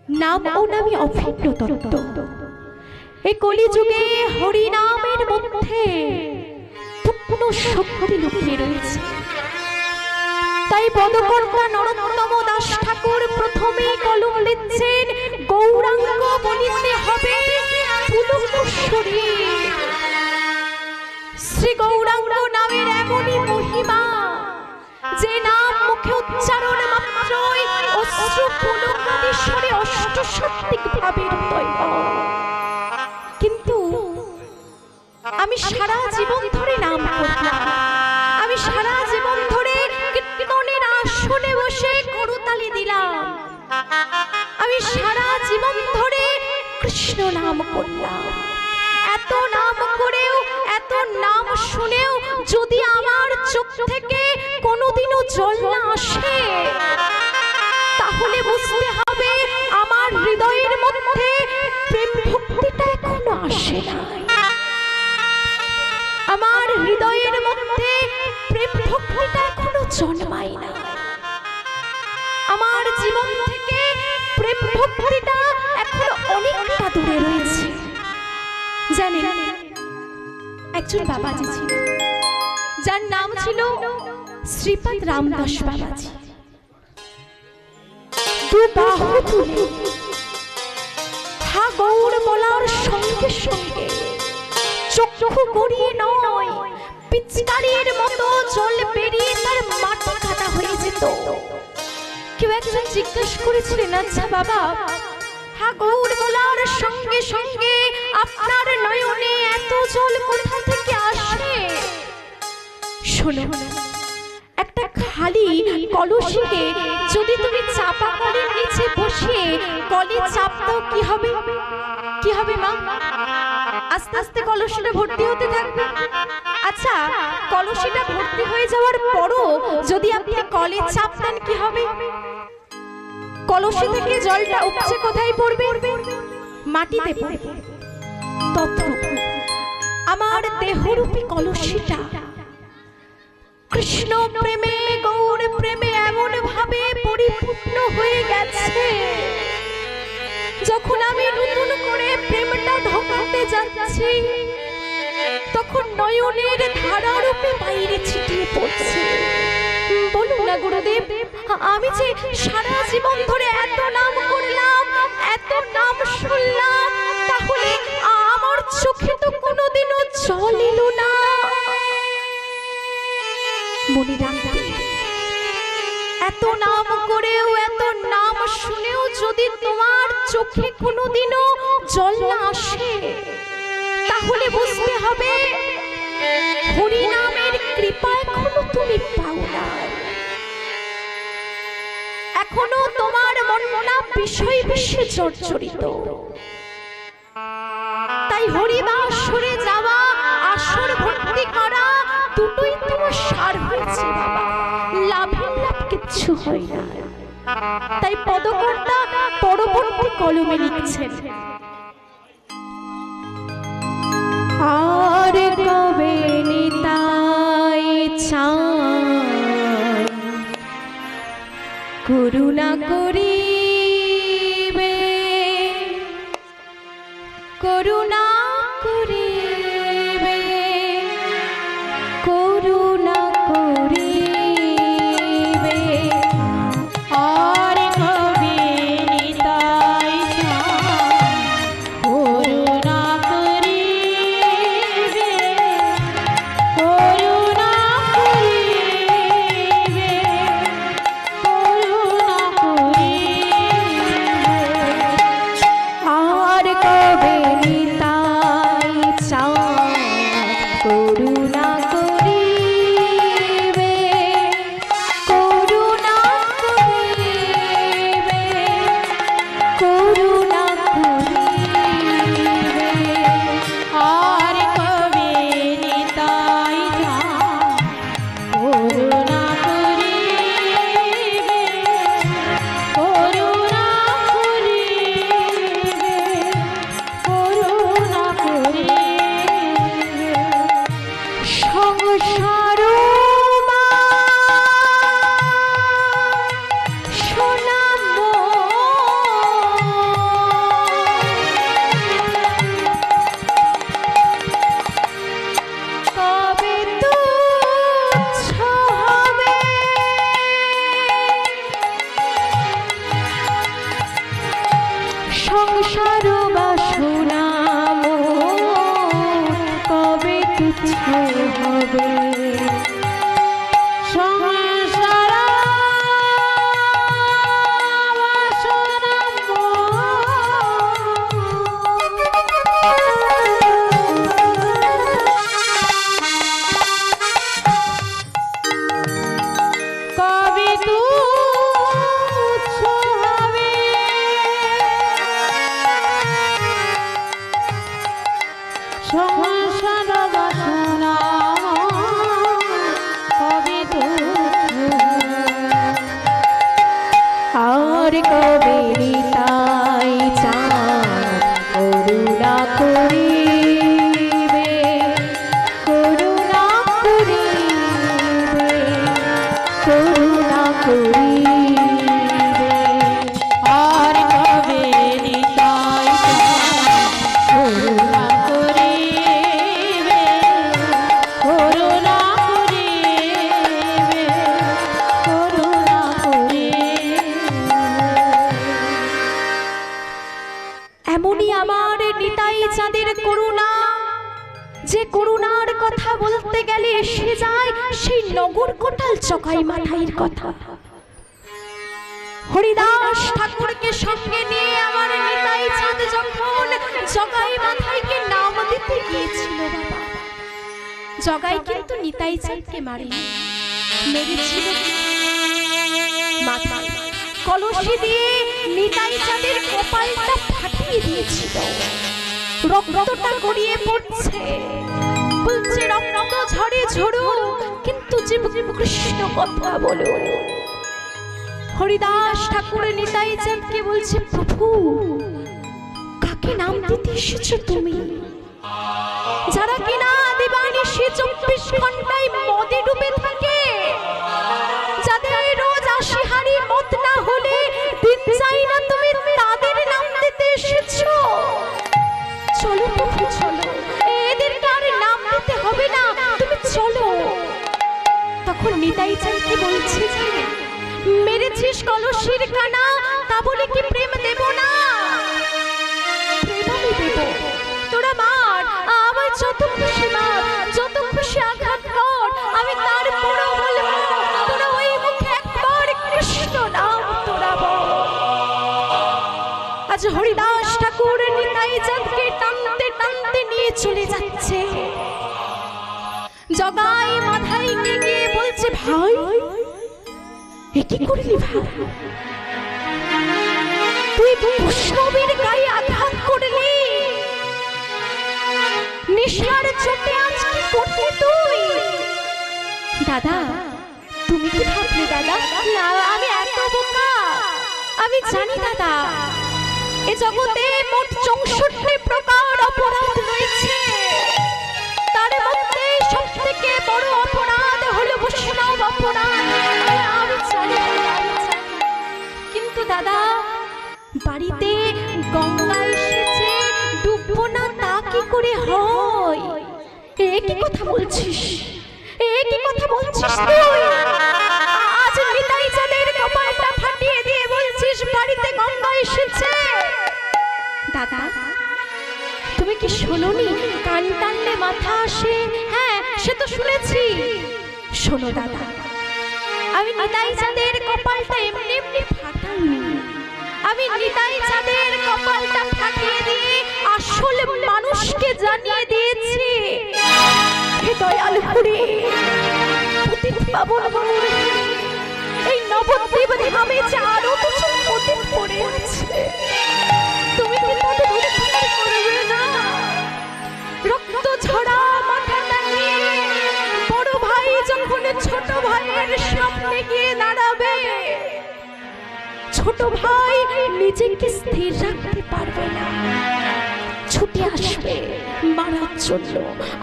নাম ও নামে অভিন্ন তত্ত্ব। এই কলিযুগে হরিনামের মধ্যে পূর্ণ শক্তি লুকিয়ে রয়েছে। তাই পদকর্তা নরোত্তম দাস ঠাকুর প্রথমে কলম দিচ্ছেন, গৌরাঙ্গ বলিতে হবে পুলকেশ্বরী। শ্রী গৌরাঙ্গ নামের এমনই মহিমা, যে নাম মুখে উচ্চারণ মাত্রই অশ্রু পুলকেশ্বরী অষ্টসত্ত্বিক ভাবে উদয় হয়। কিন্তু আমি সারা জীবন ধরে নাম করলাম, আমি সারা জীবন ধরে কীর্তনের আসনে বসে করতালি দিলাম, আমি সারা জীবন ধরে কৃষ্ণ নাম করলাম। এত নাম করেও, এত নাম শুনেও যদি আমার চোখ থেকে কোনোদিনও জল না আসে, তাহলে বুঝতে হবে আমার হৃদয়ের মধ্যে প্রেম ভক্তিটা এখনো আসে না। আমার হৃদয়ের মধ্যে প্রেম ভক্তিটা এখনো জন্মায় না। আমার জীবন থেকে প্রেম ভক্তিটা এখনো অনেকটা দূরে রয়েছে। জানেন, একজন বাবাজি ছিল, যার নাম ছিল শ্রীপাদ রামদাস বাবাজি। দু বাহু তুলে হা গৌর বলার সঙ্গে সঙ্গে চক্ষু গড়িয়ে নয়, পিচকারির মতো জল বেরিয়ে তার মাটি কাটা হয়ে যেত। কেউ একজন জিজ্ঞেস করেছিলেন, আচ্ছা বাবা, হা গৌর বলার সঙ্গে সঙ্গে আপনার নয়নে এত জল কোথা থেকে আসে? শোনো, একটা খালি কলসিকে যদি তুমি চাপা কলের নিচে বসিয়ে কলে চাপ দাও, কি হবে? কি হবে মা? আস্তে আস্তে কলসিটা ভর্তি হতে থাকবে। আচ্ছা, কলসিটা ভর্তি হয়ে যাওয়ার পরও যদি আপনি কলে চাপ দেন, কি হবে? কলসি থেকে জলটা উপচে কোথায় পড়বে? মাটিতে পড়বে। তদ্রূপ আমার দেহরূপী কলসিটা কৃষ্ণ প্রেমে, গৌর প্রেমে এমন ভাবে পরিপূর্ণ হয়ে গেছে, যখন আমি নতুন করে প্রেমটা ঢোকাতে যাচ্ছি, তখন নয়নের ধারারূপে বাইরে ছিটিয়ে পড়ছে। বলুন না গুরুদেব, আমি যে সারা জীবন ধরে এত নাম করলাম, এত নাম শুনলাম, তাহলে আমার চোখে তো কোনোদিনও জল এলো না। মনে রাখবে, এত নাম করেও, এত নাম শুনেও যদি তোমার চোখে কোনোদিনও জল না আসে, তাহলে বুঝতে হবে হরি নামের কৃপা এখনো তুমি পাও না। এখনো তোমার মনটা বিষয় বিশ্বে জর্জরিত। তাই হরিবাসরে যাওয়া, আসর ভর্তি করা, দুটোই তোমার সার হয়েছে বাবা, লাভের লাভ কিচ্ছু হয় না। তাই পদকর্তা পরবর্তী কলমে লিখছেন, আর কবে নিতাই চায় করুণা করিবে, করুণা করিবে, করুণা করিবে। আর কবে নিতাই করুণা করিবে, করুণা করিবে, করুণা করিবে। সংসার বাসনা কবে তুচ্ছ হবে সংসার কবে নিতাই চাঁদ করুণা করিবে করুণা করিবে করুণা করিবে আর কবে নিতাই চাঁদ করুণা করিবে করুণা করিবে করুণা এমনই আমার নিতাই চাঁদের করুণা, যে করুণার কথা বলতে গেলে এসে যায় সেই নগর কোটাল জগাই মাথাইয়ের কথা। হরিদাস ঠাকুরকে সঙ্গে নিয়ে আমার নিতাই চাঁদ যখন জগাই মাথাইকে নাম দিতে গিয়েছিল বাবা, জগাই কিন্তু নিতাই চাঁদকে মারেনি, মেরেছিল মাথায় কলসি দিয়ে নিতাই চাঁদের কপালটা ফাটিয়ে দিয়েছিল। রক্তটা গড়িয়ে পড়ছে, বলছে রক্ত ঝরে ঝরুক কিন্তু জীব কৃষ্ণ কথা বলো। হরিদাস ঠাকুর নিতাই চাঁদকে বলছে, প্রভু কাকে নাম দিতে এসেছো তুমি? যারা কিনা দিবানিশি 24 ঘন্টায় মদে ডুবে থাকে, যাদের রোজ 80 হাঁড়ি মদ না হলে দিন যায় না, তুমি তাদের নাম দিতে এসেছো? চলো প্রভু চলো, এদেরকে আর নাম দিতে হবে না, তুমি চলো। তখন নিতাই চাঁদকে বলছে যে মেরেছিস কলসির কানা, তা বলে কি প্রেম দেব না? প্রেম আমি দেব, তোরা মার, আমার যত খুশি মার, যত খুশি আঘাত কর, আমি তার পুরো বলবো তোরা ওই মুখে একবার কৃষ্ণ নাম তোরা বল। আজ হরিদাস ঠাকুর নিতাই চাঁদকে টানতে টানতে নিয়ে চলে যাচ্ছে। জগাই মাথাইকে গিয়ে বলছে, ভাই এ কি করলি ভাই? তুই বৈষ্ণবীর গায়ে আঘাত করলি, নিশার চোটে আজ কি করলি তুই? দাদা তুমি কি ভাবলে দাদা? না আমি এত বোকা, আমি জানি দাদা এ জগতে মোট 64 প্রকার অপরাধ রয়েছে, তার মধ্যে সবথেকে বড় অপরাধ হলো বৈষ্ণব অপরাধ। আমি জানি, কিন্তু দাদা বাড়িতে গঙ্গা এসেছে, ডুববো না তা কি করে হয়? এ কি কথা বলছিস? এ কি কথা বলছিস তুই? আজ নিতাই চাঁদের কপালটা ফাটিয়ে দিয়ে বলছিস বাড়িতে গঙ্গা এসেছে। দাদা তুমি কি শোনোনি? কান টানলে মাথা আসে। হ্যাঁ সে তো শুনেছি। শোনো দাদা, আমি নিতাই চাঁদের কপালটা এমনি এমনি ফাটাইনি, আমি নিতাই চাঁদের কপালটা ফাটিয়ে দিয়ে আসল মানুষকে জানিয়ে দিয়েছি। হে দয়াল হরি, পতিত পাবন গৌরী, এই নবদ্বীপ ধামে যে আরো কিছু পতিত পড়ে আছে, তুমি কি তাদের উদ্ধার করবে না? রক্ত ঝরা মাথাটা নিয়ে বড় ভাই যখন ছোট ভাইয়ের সামনে গিয়ে দাঁড়াবে, ছোট ভাই নিজেকে স্থির রাখতে পারবে না, ছুটে আসবে মারার জন্য।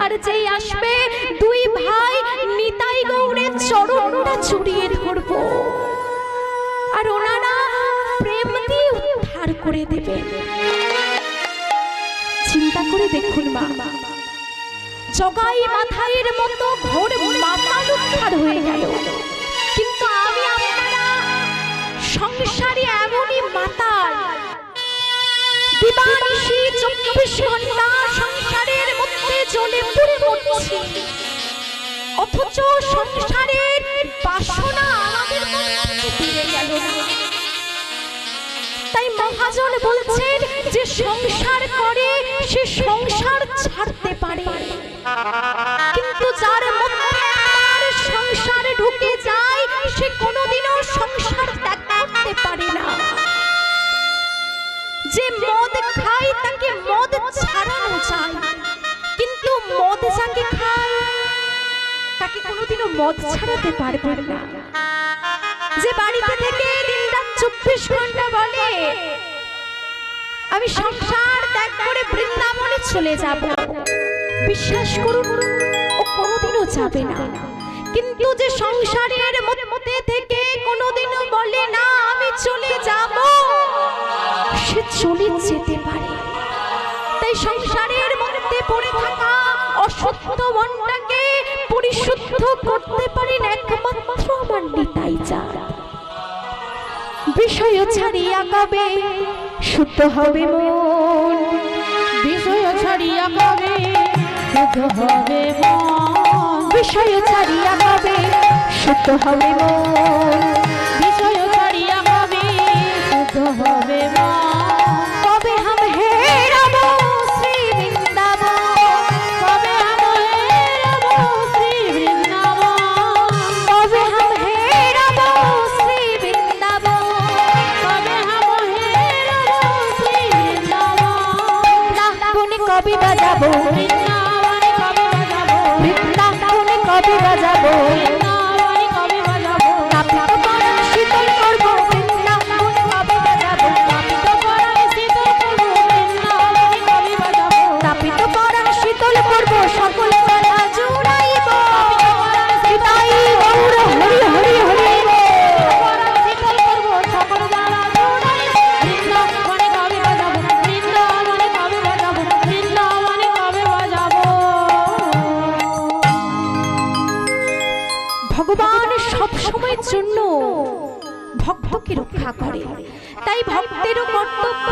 আর যেই আসবে দুই ভাই নিতাই গৌরের চরণটা জড়িয়ে ধরবো, আর ওনারা প্রেম দিয়ে উদ্ধার করে দেবে। চিন্তা করে দেখুন মা, জগাই মাথাইয়ের মতো ঘোর মাতাল উদ্ধার হয়ে গেল, কিন্তু আমি আপনারা সংসারে এমনই মাতাল 24 ঘন্টা সংসারের মধ্যে জ্বলে পুড়ে মরছি, অথচ সংসারের বাসনা আমাদের মধ্যে ফিরে গেল না। তাই মহাজন বলছেন যে সংসার করে সে সংসার ছাড়তে পারে, কিন্তু যার মধ্যে আর সংসার ঢুকে যায় সে কোনোদিনও সংসার ত্যাগ করতে পারে না। যে মদ খায় তাকে মদ ছাড়ানো যায়, কিন্তু মদ যাকে খায় তাকে কোনোদিনও মদ ছাড়াতে পারবে না। যে বাড়িতে থেকে দিনরাত 24 ঘন্টা বলে আমি সংসার ত্যাগ করে বৃন্দাবনে চলে যাব, বিশ্বাস করুন ও কোনোদিনও যাবে না। কিন্তু যে সংসারের মধ্যে থেকে কোনোদিনও বলে না আমি চলে যাব, সে চলে যেতে পারে। তাই সংসারের মধ্যে পড়ে থাকা অশুদ্ধ মনটাকে পরিশুদ্ধ করতে পারেন একমাত্র আমার নিতাই চাঁদ। বিষয় ছাড়িয়া কবে শুদ্ধ হবে মন, বিষয় ছাড়িয়া কবে শুদ্ধ হবে মন, বিষয় ছাড়িয়া কবে শুদ্ধ হবে মন, বিষয় ছাড়িয়া কবে শুদ্ধ হবে মন। কবে हम হেরাব শ্রী বৃন্দাবন, কবে हम হেরাব শ্রী বৃন্দাবন, কবে हम হেরাব শ্রী বৃন্দাবন, কবে हम হেরাব শ্রী বৃন্দাবন। বৃন্দাবনে কবে বাজাবো, বৃন্দাবনে কবে বাজাবো, বৃন্দাবনে কবে বাজাবো, বৃন্দাবনে কবে বাজাবো। তাপিত পরাণ শীতল করব, বৃন্দাবনে কবে বাজাবো, তাপিত পরাণ শীতল করব, বৃন্দাবনে কবে বাজাবো। তাপিত পরাণ শীতল করব, সকল জ্বালা জুড়াইব। নিতাই গৌর হরি হরি হরি। পরাণ শীতল করব, সকল জ্বালা জুড়াইব। বৃন্দাবনে কবে বাজাবো, বৃন্দাবনে কবে বাজাবো, বৃন্দাবনে কবে বাজাবো। ভগবান সব সময়ের জন্য ভক্তকে রক্ষা করে, তাই ভক্তেরও কর্তব্য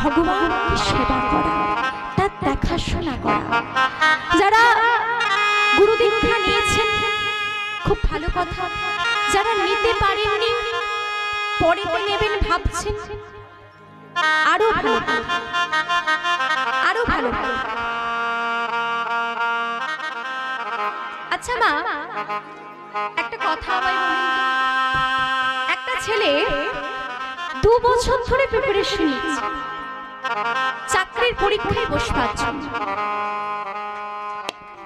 ভগবানকে সেবা করা, তার দেখাশোনা করা। যারা গুরু দীক্ষা নিয়েছেন খুব ভালো কথা, যারা নিতে পারেননি পরে নেবেন ভাবছেন আরো ভালো, আরো ভালো। আচ্ছা মা, একটা কথা আমায় বলুন তো, একটা ছেলে 2 বছর ধরে প্রিপারেশন নিচ্ছে চাকরির পরীক্ষায় বসবার জন্য।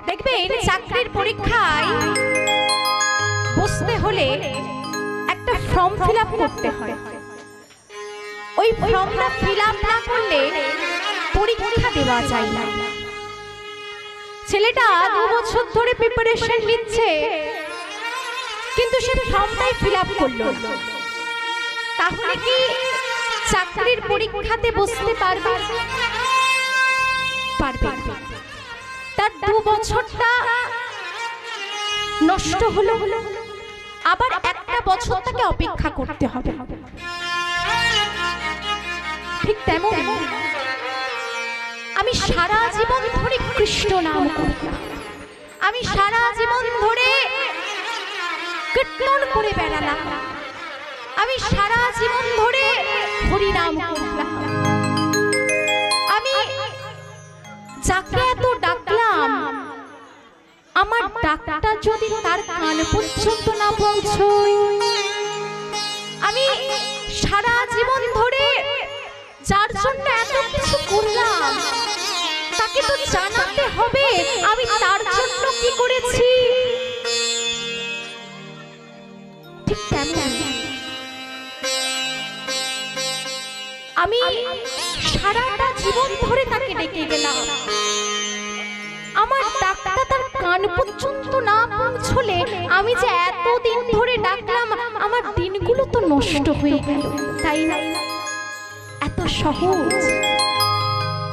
দেখবেন চাকরির পরীক্ষায় বসতে হলে একটা ফর্ম ফিল আপ করতে হয়, ওই ফর্মটা ফিল আপ না করলে পরীক্ষা দেওয়া যায় না। ছেলেটা 2 বছর ধরে প্রিপারেশন নিচ্ছে, কিন্তু সে ফর্মটাই ফিল আপ করলো না। তাহলে কি চাকরির পরীক্ষাতে বসতে পারবে? পারবে। তার 2 বছরটা নষ্ট হলো, আবার একটা বছর তাকে অপেক্ষা করতে হবে। ঠিক তেমন আমি সারা জীবন ধরে কৃষ্ণ নাম করলাম, আমি সারা জীবন ধরে কীর্তন করে বেড়ালাম, আমি সারা জীবন ধরে হরি নাম করলাম, আমি যাকে এত ডাকলাম আমার ডাকটা যদি তার কান পর্যন্ত না পৌঁছয়, আমি সারা জীবন ধরে যার জন্য এত কিছু করলাম তাকে তো জানাতে হবে আমি তার জন্য কি করেছি। ঠিক তেমন আমি সারাটা জীবন ধরে তাকে ডেকে গেলাম, আমার ডাকটা তার কান পর্যন্ত না পৌঁছলে আমি যে এতদিন ধরে ডাকলাম আমার দিনগুলো তো নষ্ট হয়ে গেল, তাই না? এত সহজ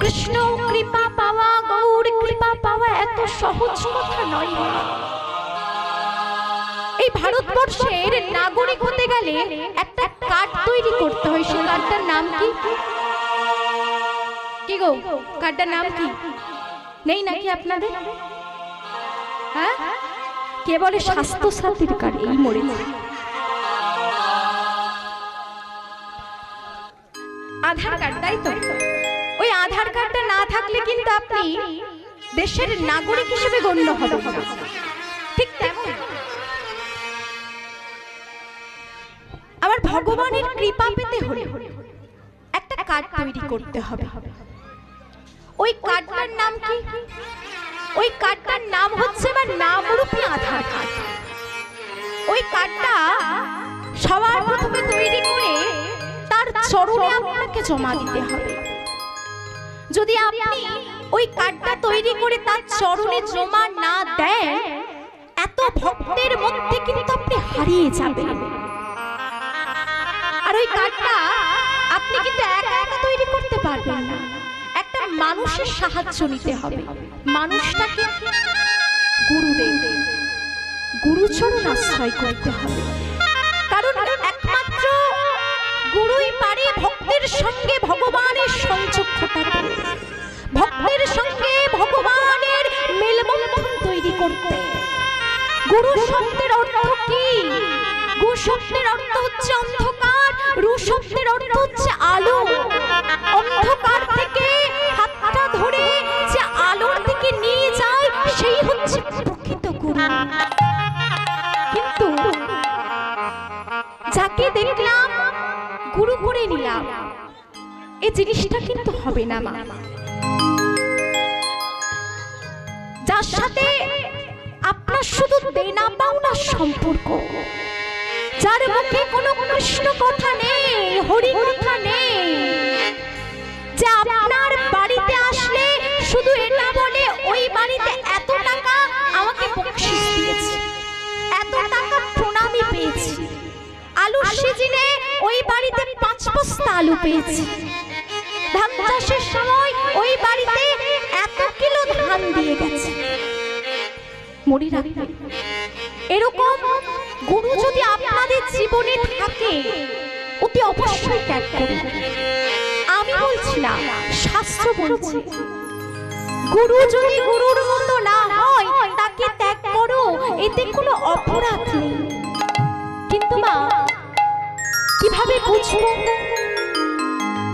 কৃষ্ণ কৃপা পাওয়া, গৌর কৃপা পাওয়া এত সহজ কথা নয়। এই ভারতবর্ষের নাগরিক হতে গেলে একটা কার্ড তৈরি করতে হয়, সেই কার্ডটার নাম কি? কি গো, কার্ডটার নাম কি? নেই নাকি আপনাদের? হ্যাঁ, কে বলে স্বাস্থ্য সাথীর কার্ড? এই মরেছে। আধার কার্ড, তাই তো? ওই আধার কার্ডটা না থাকলে কিন্তু আপনি দেশের নাগরিক হিসেবে গণ্য হবেন না। ঠিক তেমন আমার ভগবানের কৃপা পেতে হলে একটা কার্ড তৈরি করতে হবে। ওই কার্ডটার নাম কি? ওই কার্ডটার নাম হচ্ছে আমার নামরূপী আধার কার্ড। ওই কার্ডটা সবার প্রথমে তৈরি করে তার চরণে আপনাকে জমা দিতে হবে। যদি আপনি ওই কার্ডটা তৈরি করে তার চরণে জমা না দেন, এত ভক্তের মধ্যে কিন্তু আপনি হারিয়ে যাবেন। আর ওই কার্ডটা আপনি কিন্তু একা একা তৈরি করতে পারবেন না, একটা মানুষের সাহায্য নিতে হবে। মানুষটাকে গুরুদেব, গুরুচরণ আশ্রয় করতে হবে। কারণ একমাত্র গুরুই পারে ভক্তের সঙ্গে ভগবানের সংযোগ ঘটাতে, ভক্তের সঙ্গে ভগবানের মেলবন্ধন তৈরি করতে। গুরু শব্দের অর্থ কি? গুরু শব্দের অর্থ হচ্ছে অন্ধকার, রু শব্দের অর্থ হচ্ছে আলো। অন্ধকার থেকে হাতটা ধরে যে আলোর দিকে নিয়ে যায়, সেই হচ্ছে প্রকৃত গুরু। কিন্তু যাকে দেখলাম গুরু করে নিলাম, এই জিনিসটা কিন্তু হবে না মা। যার সাথে আপনার শুধু দেনা পাওনা সম্পর্ক, যার মুখে কোনো কৃষ্ণ কথা নেই, হরি কথা নেই, যে আপনার বাড়িতে আসলে শুধু এটা বলে ওই বাড়িতে এত টাকা আমাকে বকশিশ দিয়েছে, এত টাকা প্রণামী পেয়েছি, আলুর সিজনে ওই বাড়িতে 5 বস্তা আলু পেয়েছি, ধান চাষের সময় ওই বাড়িতে এত কিলো ধান দিয়ে গেছে। মনে রাখবেন, এরকম গুরু যদি আপনাদের জীবনে থাকে, অতি অবশ্যই ত্যাগ করুন। আমি বলছি না, শাস্ত্র বলছে গুরু যদি গুরুর মতো না হয় তাকে ত্যাগ করো, এতে কোনো অপরাধ নেই। কিন্তু মা, কিভাবে বুঝবো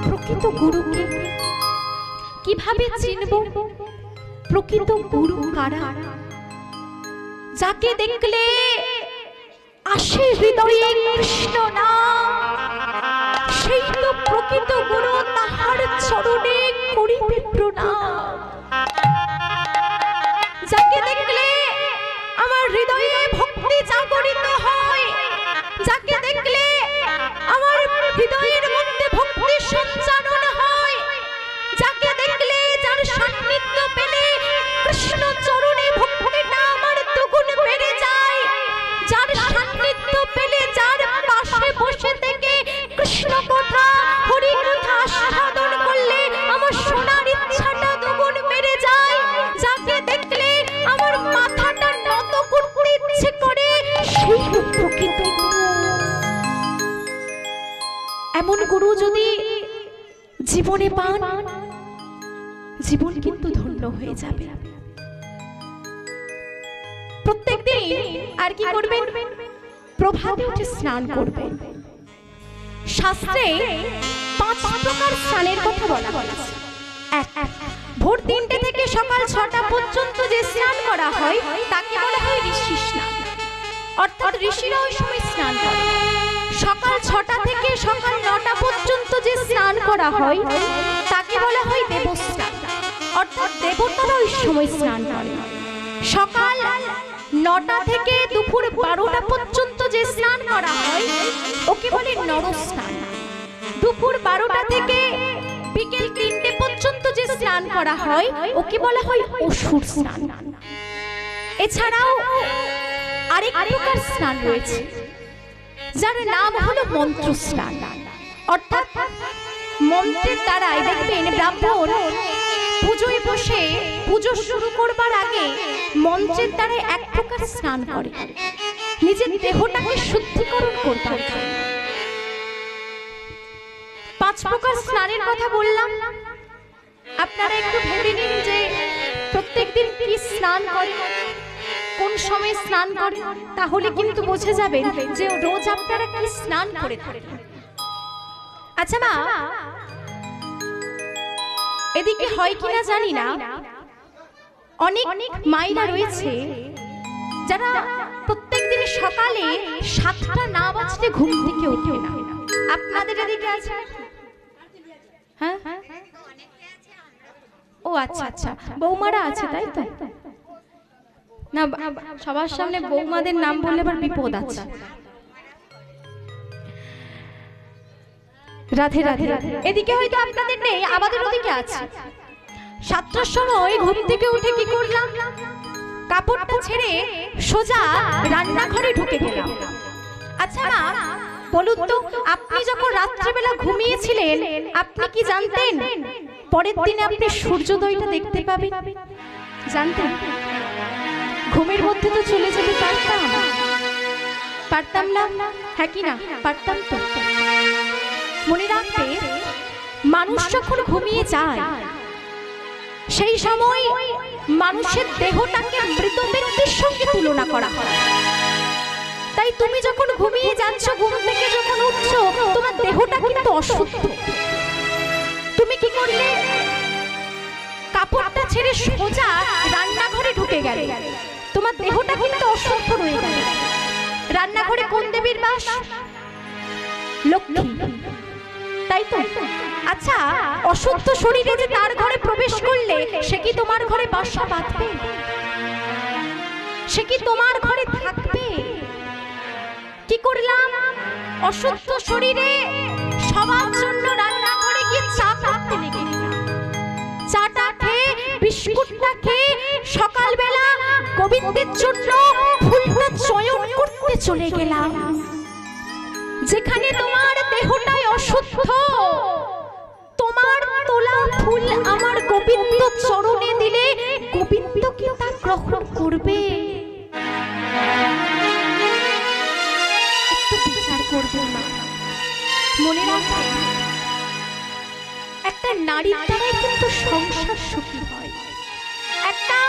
প্রকৃত গুরুকে? কিভাবে চিনবো প্রকৃত গুরু কারা? যাকে দেখলে আসে হৃদয়ে কৃষ্ণ নাম, সেই তো প্রকৃত গুরু, তাহার চরণে করিবে প্রণাম। যাকে দেখলে আমার হৃদয়ে ভক্তি জাগরিত হয়, যাকে দেখলে আমার হৃদয়ের মধ্যে ভক্তি সঞ্চারণ হয়, যাকে দেখলে, যার সান্নিধ্য পেলে কৃষ্ণ চরণে ভক্তিটা আমার দ্বিগুণ বেড়ে যায়, যার সান্নিধ্য পেলে, যার পাশে বসে থেকে কৃষ্ণ কথা, হরি কথা আস্বাদন করলে আমার শোনার ইচ্ছাটা দ্বিগুণ বেড়ে যায়, যাকে দেখলে আমার মাথাটা নত করতে ইচ্ছে করে, সেই প্রকৃত এমন গুরু যদি জীবনে পান, জীবন কিন্তু ধন্য হয়ে যাবে। প্রত্যেকদিন আর কি করবেন? প্রভাতে উঠে স্নান করবেন। শাস্ত্রে 5 প্রকার স্নানের কথা বলা হয়েছে। 1, ভোর 3টে থেকে সকাল 6টা পর্যন্ত যে স্নান করা হয় তাকে বলা হয় ঋষি স্নান, অর্থাৎ ঋষিরা ওই সময় স্নান করে। সকাল 6টা থেকে সকাল 9টা পর্যন্ত যে স্নান করা হয় তাকে বলা হয় দেবস্নান, অর্থাৎ দেবতারা ওই সময় স্নান করে। সকাল 9টা থেকে দুপুর 12টা পর্যন্ত যে স্নান করা হয় ওকে বলে নরস্নান। দুপুর 12টা থেকে বিকেল 3টে পর্যন্ত যে স্নান করা হয় ওকে বলা হয় অসুর স্নান। এছাড়াও আরেক প্রকার স্নান রয়েছে, যার নাম হলো মন্ত্র স্নান, অর্থাৎ মন্ত্রের দ্বারাই দেখবেন ব্রাহ্মণ পুজোয় বসে পুজো শুরু করবার আগে মন্ত্রের দ্বারা এক প্রকার স্নান করে, নিজের দেহটাকে শুদ্ধিকরণ করবার জন্য। 5 প্রকার স্নানের কথা বললাম। আপনারা একটু ভেবে নিন যে প্রত্যেকদিন কি স্নান করেন, কোন সময় স্নান করেন, তাহলে কিন্তু বুঝে যাবেন যে রোজ আপনারা কি স্নান করে থাকেন। আচ্ছা মা, এদিকে হয় কিনা জানি না, অনেক মায়েরা রয়েছে যারা প্রত্যেকদিন সকালে 7টা না বাজলে ঘুম থেকে ওঠে না। আপনাদের এদিকে আছে? হ্যাঁ, ও আচ্ছা আচ্ছা, বৌমারা আছে তাই তো? না, সবার সামনে বৌমাদের নাম বললে আবার বিপদ আছে। রাধে রাধে। এদিকে হয়তো আপনাদের নেই, আমাদের ওদিকে আছে। 7টার সময় ঘুম থেকে উঠে কি করলাম, কাপড়টা ছেড়ে সোজা রান্নাঘরে ঢুকে গেলাম। আচ্ছা মা বলুন তো, আপনি যখন রাত্রিবেলা ঘুমিয়েছিলেন আপনি কি জানতেন পরের দিনে আপনি সূর্যোদয়টা দেখতে পাবেন? জানতেন? ঘুমের মধ্যে তো চলে যেতে পারতাম না? হ্যাঁ কি না পারতাম তো? মনে রাখতে, মানুষ যখন ঘুমিয়ে যায় সেই সময় মানুষের দেহটাকে মৃত ব্যক্তির সঙ্গে তুলনা করা হয়। তাই তুমি যখন ঘুমিয়ে যাচ্ছ, ঘুম থেকে যখন উঠছো, তোমার দেহটা কিন্তু অশুদ্ধ। তুমি কি করলে? কাপড়টা ছেড়ে সোজা রান্নাঘরে ঢুকে গেলে, তোমার দেহটা কিন্তু অশুদ্ধ রয়ে গেল। রান্নাঘরে কোন দেবীর বাস? লক্ষ্মী, তাই তো? আচ্ছা, অশুদ্ধ শরীরে যে তার ঘরে প্রবেশ করলে সে কি তোমার ঘরে বাসা বাঁধবে? সে কি তোমার ঘরে থাকবে? কি করলাম? অশুদ্ধ শরীরে সবার জন্য রান্নাঘরে গিয়ে চা করতে লেগে গেলাম। চাটা খেয়ে, বিস্কুটটা খেয়ে সকালবেলা গোবিন্দের জন্য ফুলটা চয়ন করতে চলে গেলাম। যেখানে তোমার দেহটাই অশুদ্ধ, তোমার তোলা ফুল আমার গোবিন্দ চরণে দিলে গোবিন্দ কি তা গ্রহণ করবে? একটু বিচার করবে না? মনে রাখবে, একটা নারীর দ্বারাই কিন্তু সংসার সুখী হয়। একটা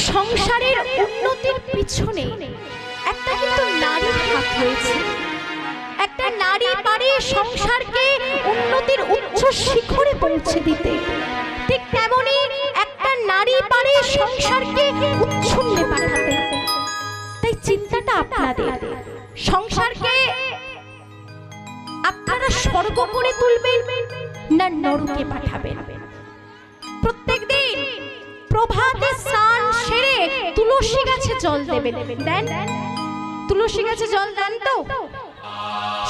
সংসারের উন্নতির পিছনে একটা কিন্তু নারীর হাত রয়েছে। একটা নারী পারে সংসারকে উন্নতির উচ্চ শিখরে পৌঁছে দিতে, ঠিক তেমনি একটা নারী পারে সংসারকে উচ্ছন্নে পাঠাতে। তাই চিন্তাটা আপনাদের, সংসারকে আপনারা স্বর্গ করে তুলবেন না নরকে পাঠাবেন? প্রত্যেকদিন প্রভাতে স্নান সেরে তুলসী গাছে জল দেবেন। দেন? তুলসী গাছে জল দেন তো?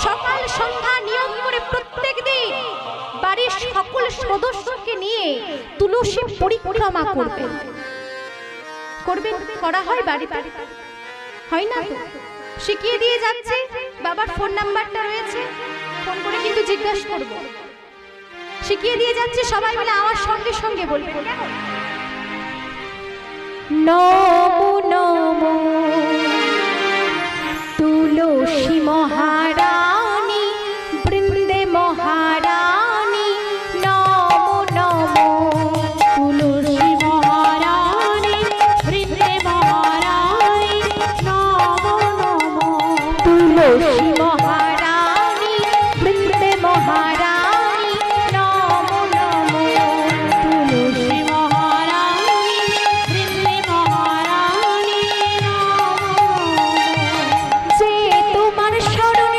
সকাল সন্ধ্যা নিয়ম করে প্রত্যেকদিন বাড়ির সকল সদস্যকে নিয়ে তুলসী পরিক্রমা করবেন। করা হয় বাড়িতে? হয় না তো? শিখিয়ে দিয়ে যাচ্ছে, বাবার ফোন নাম্বারটা রয়েছে, ফোন করে কিন্তু জিজ্ঞাসা করব। শিখিয়ে দিয়ে যাচ্ছে, সবাই মিলে আমার সঙ্গে সঙ্গে বলবে, নমো নমো তুলসী মহারানী, বৃন্দে মহারানী, নমো নমো তুলসী মহারানী, বৃন্দে মহারানী, নমো নমো। তুলসী মহারানী, বৃন্দে মহারানী, নমো নমো। তুলসী মহারানী, বৃন্দে মহারানী, নমো নমো। যে তোমার শরণে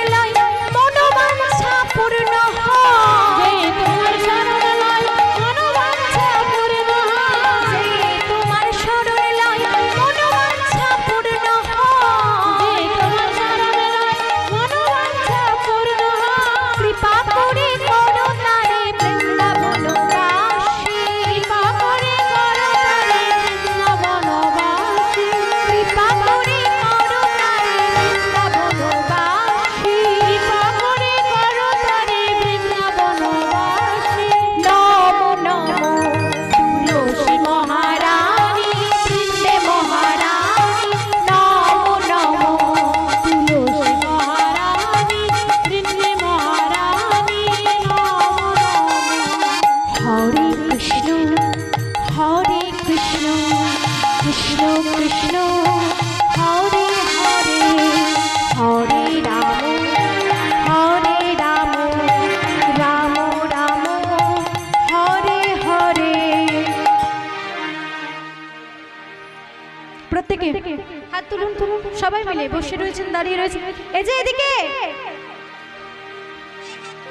তুলুন তুলুন সবাই মিলে, বসে রয়েছেন দাঁড়িয়ে রয়েছেন, এই যে এদিকে,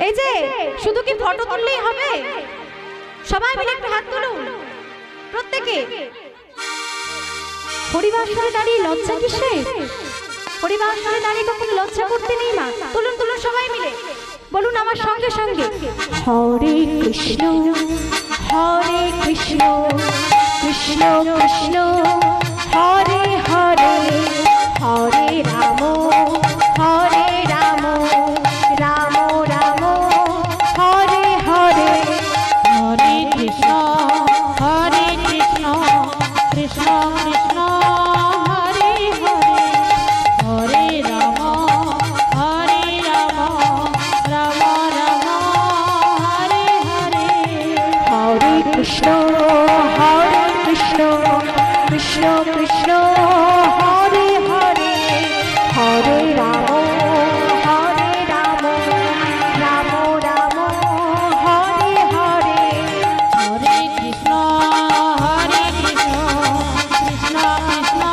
এই যে শুধু কি ফটো তুললেই হবে? সবাই মিলে একটু হাত তুলুন প্রত্যেকে। হরিবাসরে দাঁড়িয়ে লজ্জা কিসে? হরিবাসরে দাঁড়িয়ে কখনো লজ্জা করতে নেই মা। তুলুন তুলুন সবাই মিলে, বলুন আমার সঙ্গে সঙ্গে, হরে কৃষ্ণ হরে কৃষ্ণ কৃষ্ণ কৃষ্ণ হরে হরে, হরে রাম হরে রাম রাম রাম হরে হরে, হরে কৃষ্ণ কৃষ্ণ কৃষ্ণ হরে হরে, হরে রাম রাম রাম হরে হরে, হরে কৃষ্ণ কৃষ্ণ কৃষ্ণ কৃষ্ণ হরে হরে, হরে রাম রাম রাম হরে হরে, হরে কৃষ্ণ কৃষ্ণ কৃষ্ণ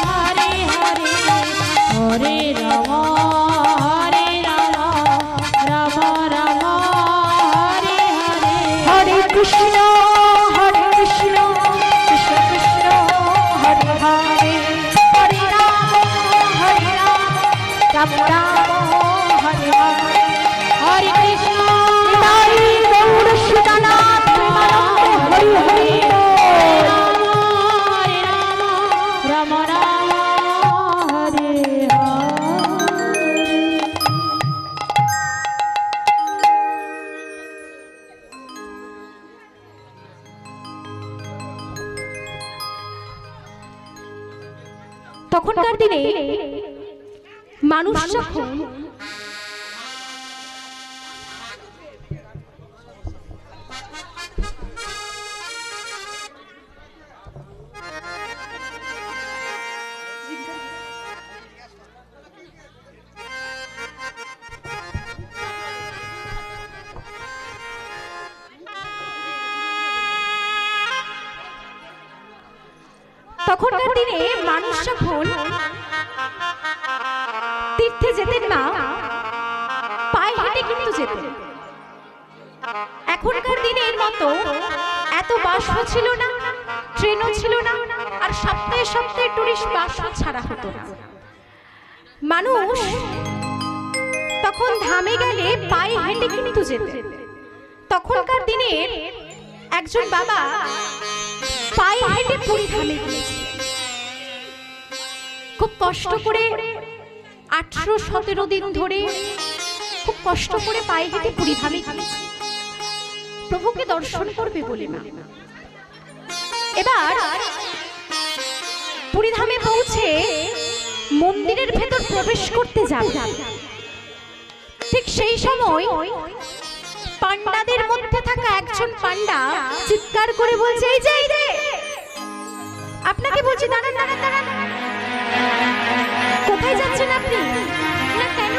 হরে হরে, হরে রাম রাম রাম হরে হরে, হরে কৃষ্ণ কৃষ্ণ কৃষ্ণ কৃষ্ণ হরে হরে, হরে রাম রাম হরে হরে, হরে কৃষ্ণ নিতাই গৌর সীতানাথ প্রেমানন্দ হরি হরি বল। রাম রাম হরে হরে। তখনকার দিনে মানুষ যখন তখনকার দিনে মানুষ যখন তীর্থে যেতেন না, পায়ে হেঁটে কিন্তু যেতেন। এখনকার দিনের মতো এত বাসও ছিল না, ট্রেনও ছিল না, আর সপ্তাহে সপ্তাহে টুরিস্ট বাসও ছাড়া হতো না। মানুষ তখন ধামে গেলে পায়ে হেঁটে কিন্তু যেতেন। তখনকার দিনের একজন বাবা পায়ে হেঁটে পুরী ধামে গিয়েছিলেন। খুব কষ্ট করে 18-17 দিন ধরে খুব কষ্ট করে পায়ে হেঁটে পুরী ধামে গিয়েছে প্রভুকে দর্শন করবে বলে মা। এবার পুরী ধামে পৌঁছে মন্দিরের ভেতর প্রবেশ করতে যাবে, ঠিক সেই সময় পান্ডাদের মধ্যে থাকা একজন পান্ডা চিৎকার করে বলছে, এই যে আপনাকে বলছি, দাঁড়ান দাঁড়ান দাঁড়ান, কোথায় যাচ্ছেন আপনি? না কেন?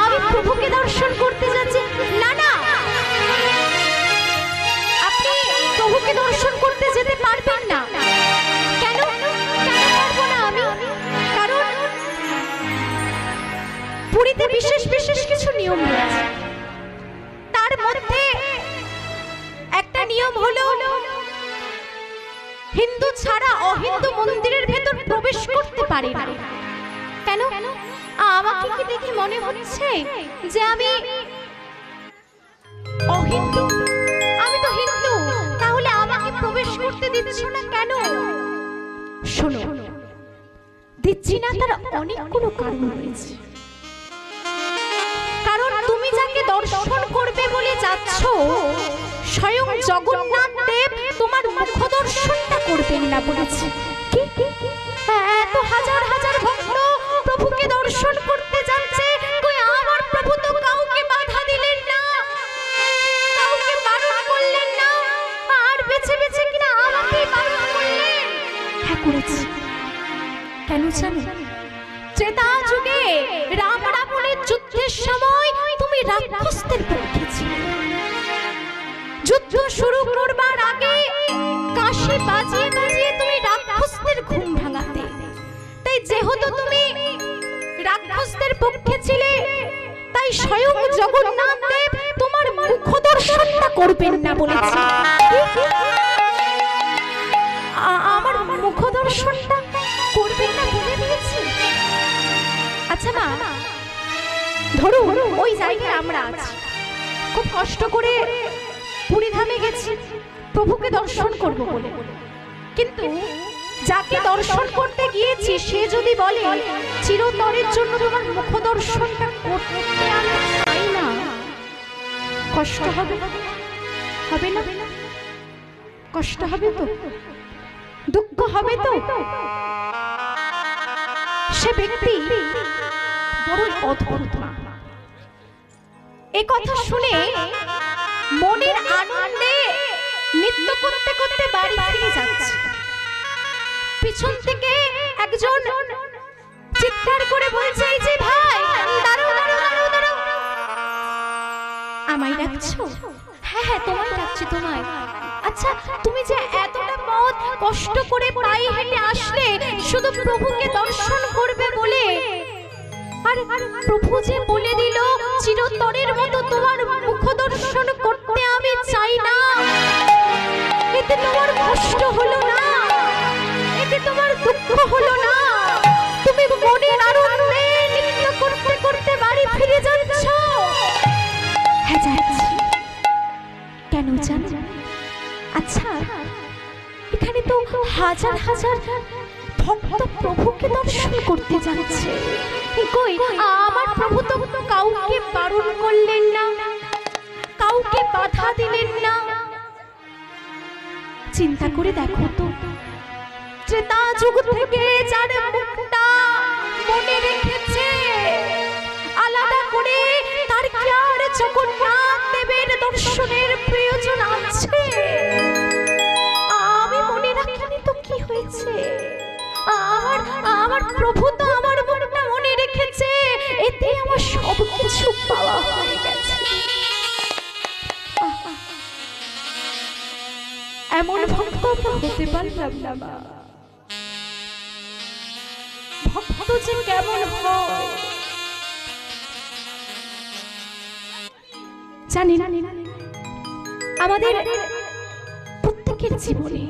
আমি প্রভুকে দর্শন করতে যাচ্ছি। না না, আপনি প্রভুকে দর্শন করতে যেতে পারবেন না। কেন? কেন পারবো না আমি? কারণ পুরীতে বিশেষ বিশেষ কিছু নিয়ম রয়েছে। তার মধ্যে একটা নিয়ম হলো হিন্দু ছাড়া অহিন্দু মন্দিরের ভেতর প্রবেশ করতে পারে না। কেন? আমাকে কি দেখে মনে হচ্ছে যে আমি অহিন্দু? আমি তো হিন্দু, তাহলে আমাকে প্রবেশ করতে দিচ্ছ না কেন? শোনো, দিচ্ছি না তার অনেকগুলো কারণ রয়েছে। কারণ তুমি যাকে দর্শন করবে বলে যাচ্ছ, স্বয়ং জগন্নাথ দেব তোমার মুখ দর্শনটা করবেন না বলেছে। কি এত হাজার হাজার ভক্ত প্রভুকে দর্শন করতে যাচ্ছে, কই আমার প্রভু তো কাউকে বাধা দিলেন না, কাউকে বারণ করলেন না, আর বেছে বেছে কিনা আমাকে বারণ করলেন। হ্যাঁ করেছে। কেন জানো? ত্রেতা যুগে রাম রাবণের যুদ্ধের সময় তুমি রাক্ষসদের পক্ষে ছিলে। যুদ্ধ শুরু করবার আগে কাশি বাজিয়ে বাজিয়ে তুমি রাক্ষসদের ঘুম ভাঙাতে। স্বয়ং জগন্নাথ দেব তোমার মুখ দর্শনটা করবেন না বলেছে। আমার মুখ দর্শনটা করবেন না বলে দিয়েছে। আচ্ছা মা, ধরুন ওই জায়গায় আমরা আছি, খুব কষ্ট করে পুরীধামে গেছি প্রভুকে দর্শন করব বলে, কিন্তু যাকে দর্শন করতে গিয়েছি সে যদি বলে চিরতরের জন্য তোমার মুখ দর্শনটা করতে আমি চাই না, কষ্ট হবে হবে না? কষ্ট হবে তো, দুঃখ হবে তো। সে ব্যক্তি বড়ই অদ্ভুত মা। এ কথা শুনে মনের আনন্দে নৃত্য করতে করতে বাড়ি ফিরে যাচ্ছে, পিছন থেকে একজন চিৎকার করে বলছে, এই যে ভাই দাঁড়াও দাঁড়াও দাঁড়াও দাঁড়াও, আমায় ডাকছো? হ্যাঁ হ্যাঁ তোমায় ডাকছি, তোমায়। আচ্ছা তুমি যে এতটা পথ কষ্ট করে পায়ে হেঁটে আসলে শুধু প্রভুকে দর্শন করবে বলে, আর প্রভু যে বলে দিল চিরতরের মতো তোমার মুখ দর্শন করতে আমি চাই না, এতে তোমার কষ্ট হলো না? এতে তোমার দুঃখ হলো না? তুমি মনের আনন্দে নৃত্য করতে করতে বাড়ি ফিরে যাচ্ছ? হ্যাঁ যাচ্ছি। কেন জানো? আচ্ছা এখানে তো হাজার হাজার ভক্ত প্রভুকে দর্শন করতে যাচ্ছে, কই আমার প্রভু তো কাউকে বারণ করলেন না, কাউকে বাধা দিলেন না। চিন্তা করে দেখো তো, ত্রেতা যুগ থেকে যার মুখটা মনে রেখেছে আলাদা করে, তার কি আর জগন্নাথ দেবের দর্শনের প্রয়োজন আছে? আমি মনে রাখিনি তো কি হয়েছে, আমার প্রভু তো আমার মনটা মনে রেখেছে, এতে আমার সব কিছু পাওয়া হয়ে গেছে। এমন ভক্ত হতে পারলাম না মা। ভক্ত যে কেমন হয় জানি না। আমাদের প্রত্যেকের জীবনে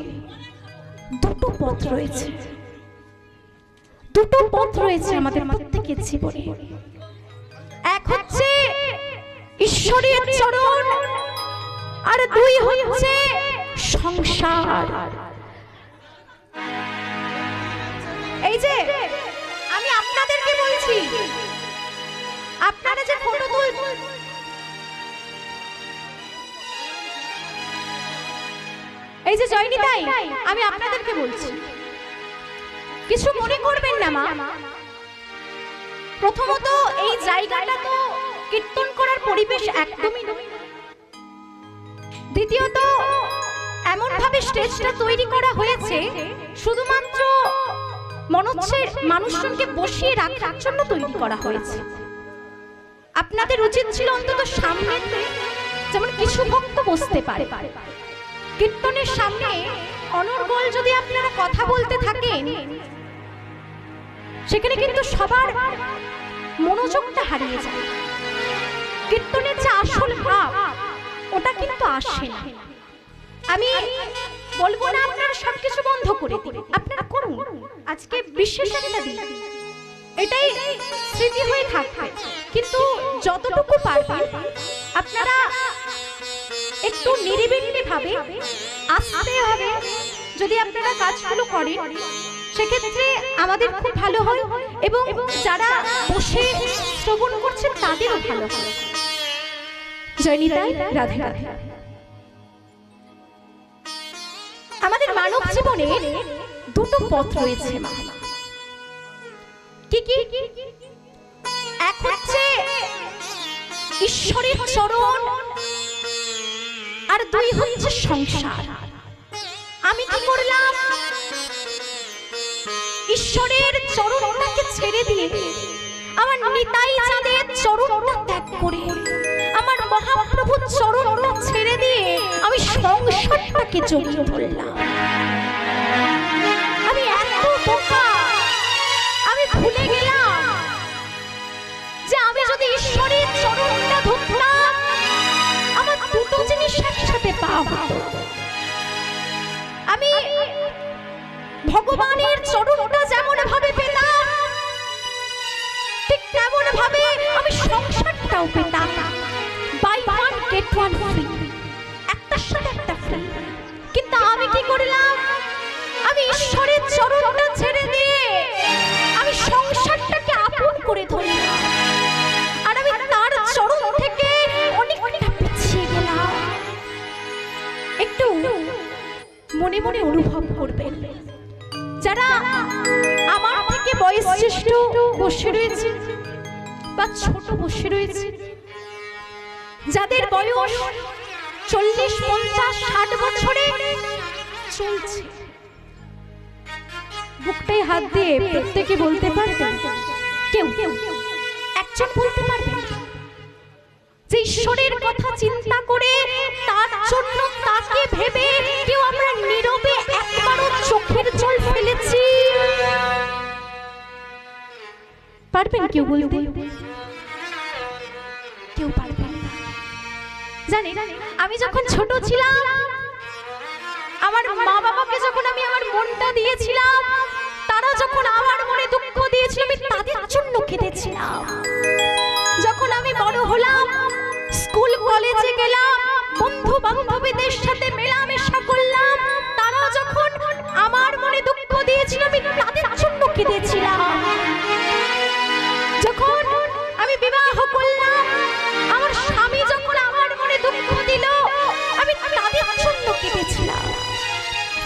দুটো পথ রয়েছে, দুটো পথ রয়েছে আমাদের প্রত্যেকের জীবনে। এক হচ্ছে ঈশ্বরের চরণ, আর দুই হচ্ছে সংসার। এই যে আমি আপনাদেরকে বলছি, আপনারা যে ফটো এই যে জয়নিতাই, আমি আপনাদেরকে বলছি কিছু মনে করবেন না মা। প্রথমত এই জায়গাটা তো কীর্তন করার পরিবেশ একদমই নয়। দ্বিতীয়ত এমন ভাবে স্টেজটা তৈরি করা হয়েছে শুধুমাত্র মনে হচ্ছে মানুষজনকে বসিয়ে রাখার জন্য তৈরি করা হয়েছে। আপনাদের উচিত ছিল অন্তত সামনে যেমন কিছু ভক্ত বসতে পারে। কীর্তনের সামনে অনর্গল যদি আপনারা কথা বলতে থাকেন, সেখানে কিন্তু সবার মনোযোগটা হারিয়ে যায়। কীর্তনের যে আসল ভাব ওটা কিন্তু আসে না। আমি বলবো না আপনারা সবকিছু বন্ধ করে দিন, আপনারা করুন, আজকে বিশেষ একটা দিন, এটাই স্মৃতি হয়ে থাকবে। কিন্তু যতটুকু পারবেন আপনারা একটু নিরিবিলি ভাবে আস্তে হবে যদি আপনারা কাজগুলো করেন, সেক্ষেত্রে আমাদের খুব ভালো হয় এবং যারা বসে শ্রবণ করছেন তাদেরও ভালো হয়। জয়নিতাই, রাধে রাধে। আমাদের মানব জীবনে দুটো পথ রয়েছে মা। কি কি? এক হচ্ছে ঈশ্বরের চরণ, আর দুই হচ্ছে সংসার। আমি কি করলাম? ঈশ্বরের চরণটাকে ছেড়ে দিয়ে আমার নিতাই চাঁদের চরণটা ত্যাগ করে, আমার মহাপ্রভুর চরণটা ছেড়ে দিয়ে আমি সংসারটাকে জড়িয়ে ধরলাম। আমি এত বোকা, আমি ভুলে গেলাম যে আমি যদি যে ঈশ্বরের চরণটা ধরতাম আমার দুটো জিনিস একসাথে পাওয়া। আমি ভগবানের চরণটা যেমন ভাবে পেতাম ঠিক তেমন ভাবে আমি সংসারটাও পেতাম। Buy one get one free, একটার সাথে একটা ফ্রি। কিন্তু আমি কি করলাম? আমি ঈশ্বরের চরণটা ছেড়ে দিয়ে আমি সংসারটাকে আপন করে ধরলাম, আর আমি তার চরণ থেকে অনেকটা পিছিয়ে গেলাম। একটু মনে মনে অনুভব করবেন, যারা আমার থেকে বয়স জ্যেষ্ঠ বসে রয়েছে বা ছোট বসে রয়েছে, যাদের বয়স 40, 50, 60 বছরে চলছে, বুকটায় হাত দিয়ে প্রত্যেকে বলতে পারবেন, কেউ একজন বলতে পারবেন যে ঈশ্বরের কথা চিন্তা করে তার জন্য তাকে ভেবে কেউ আমরা নীরবে একবারও চোখের জল ফেলেছি? পারবেন কেউ বলতে? কেউ পারবেন না। জানেন, আমি যখন ছোট ছিলাম, আমার মা বাবাকে যখন আমি আমার মনটা দিয়েছিলাম, তারা যখন আমার মনে দুঃখ দিয়েছিল আমি তাদের জন্য কেঁদেছিলাম। যখন আমি বড় হলাম, স্কুল কলেজে গেলাম, বন্ধু বান্ধবীদের সাথে মেলামেশা করলাম, তারা যখন আমার মনে দুঃখ দিয়েছিল আমি তাদের জন্য কেঁদেছিলাম। যখন আমি বিবাহ করলাম, আমার স্বামী যখন আমার মনে দুঃখ দিল আমি তাদের জন্য কেঁদেছিলাম।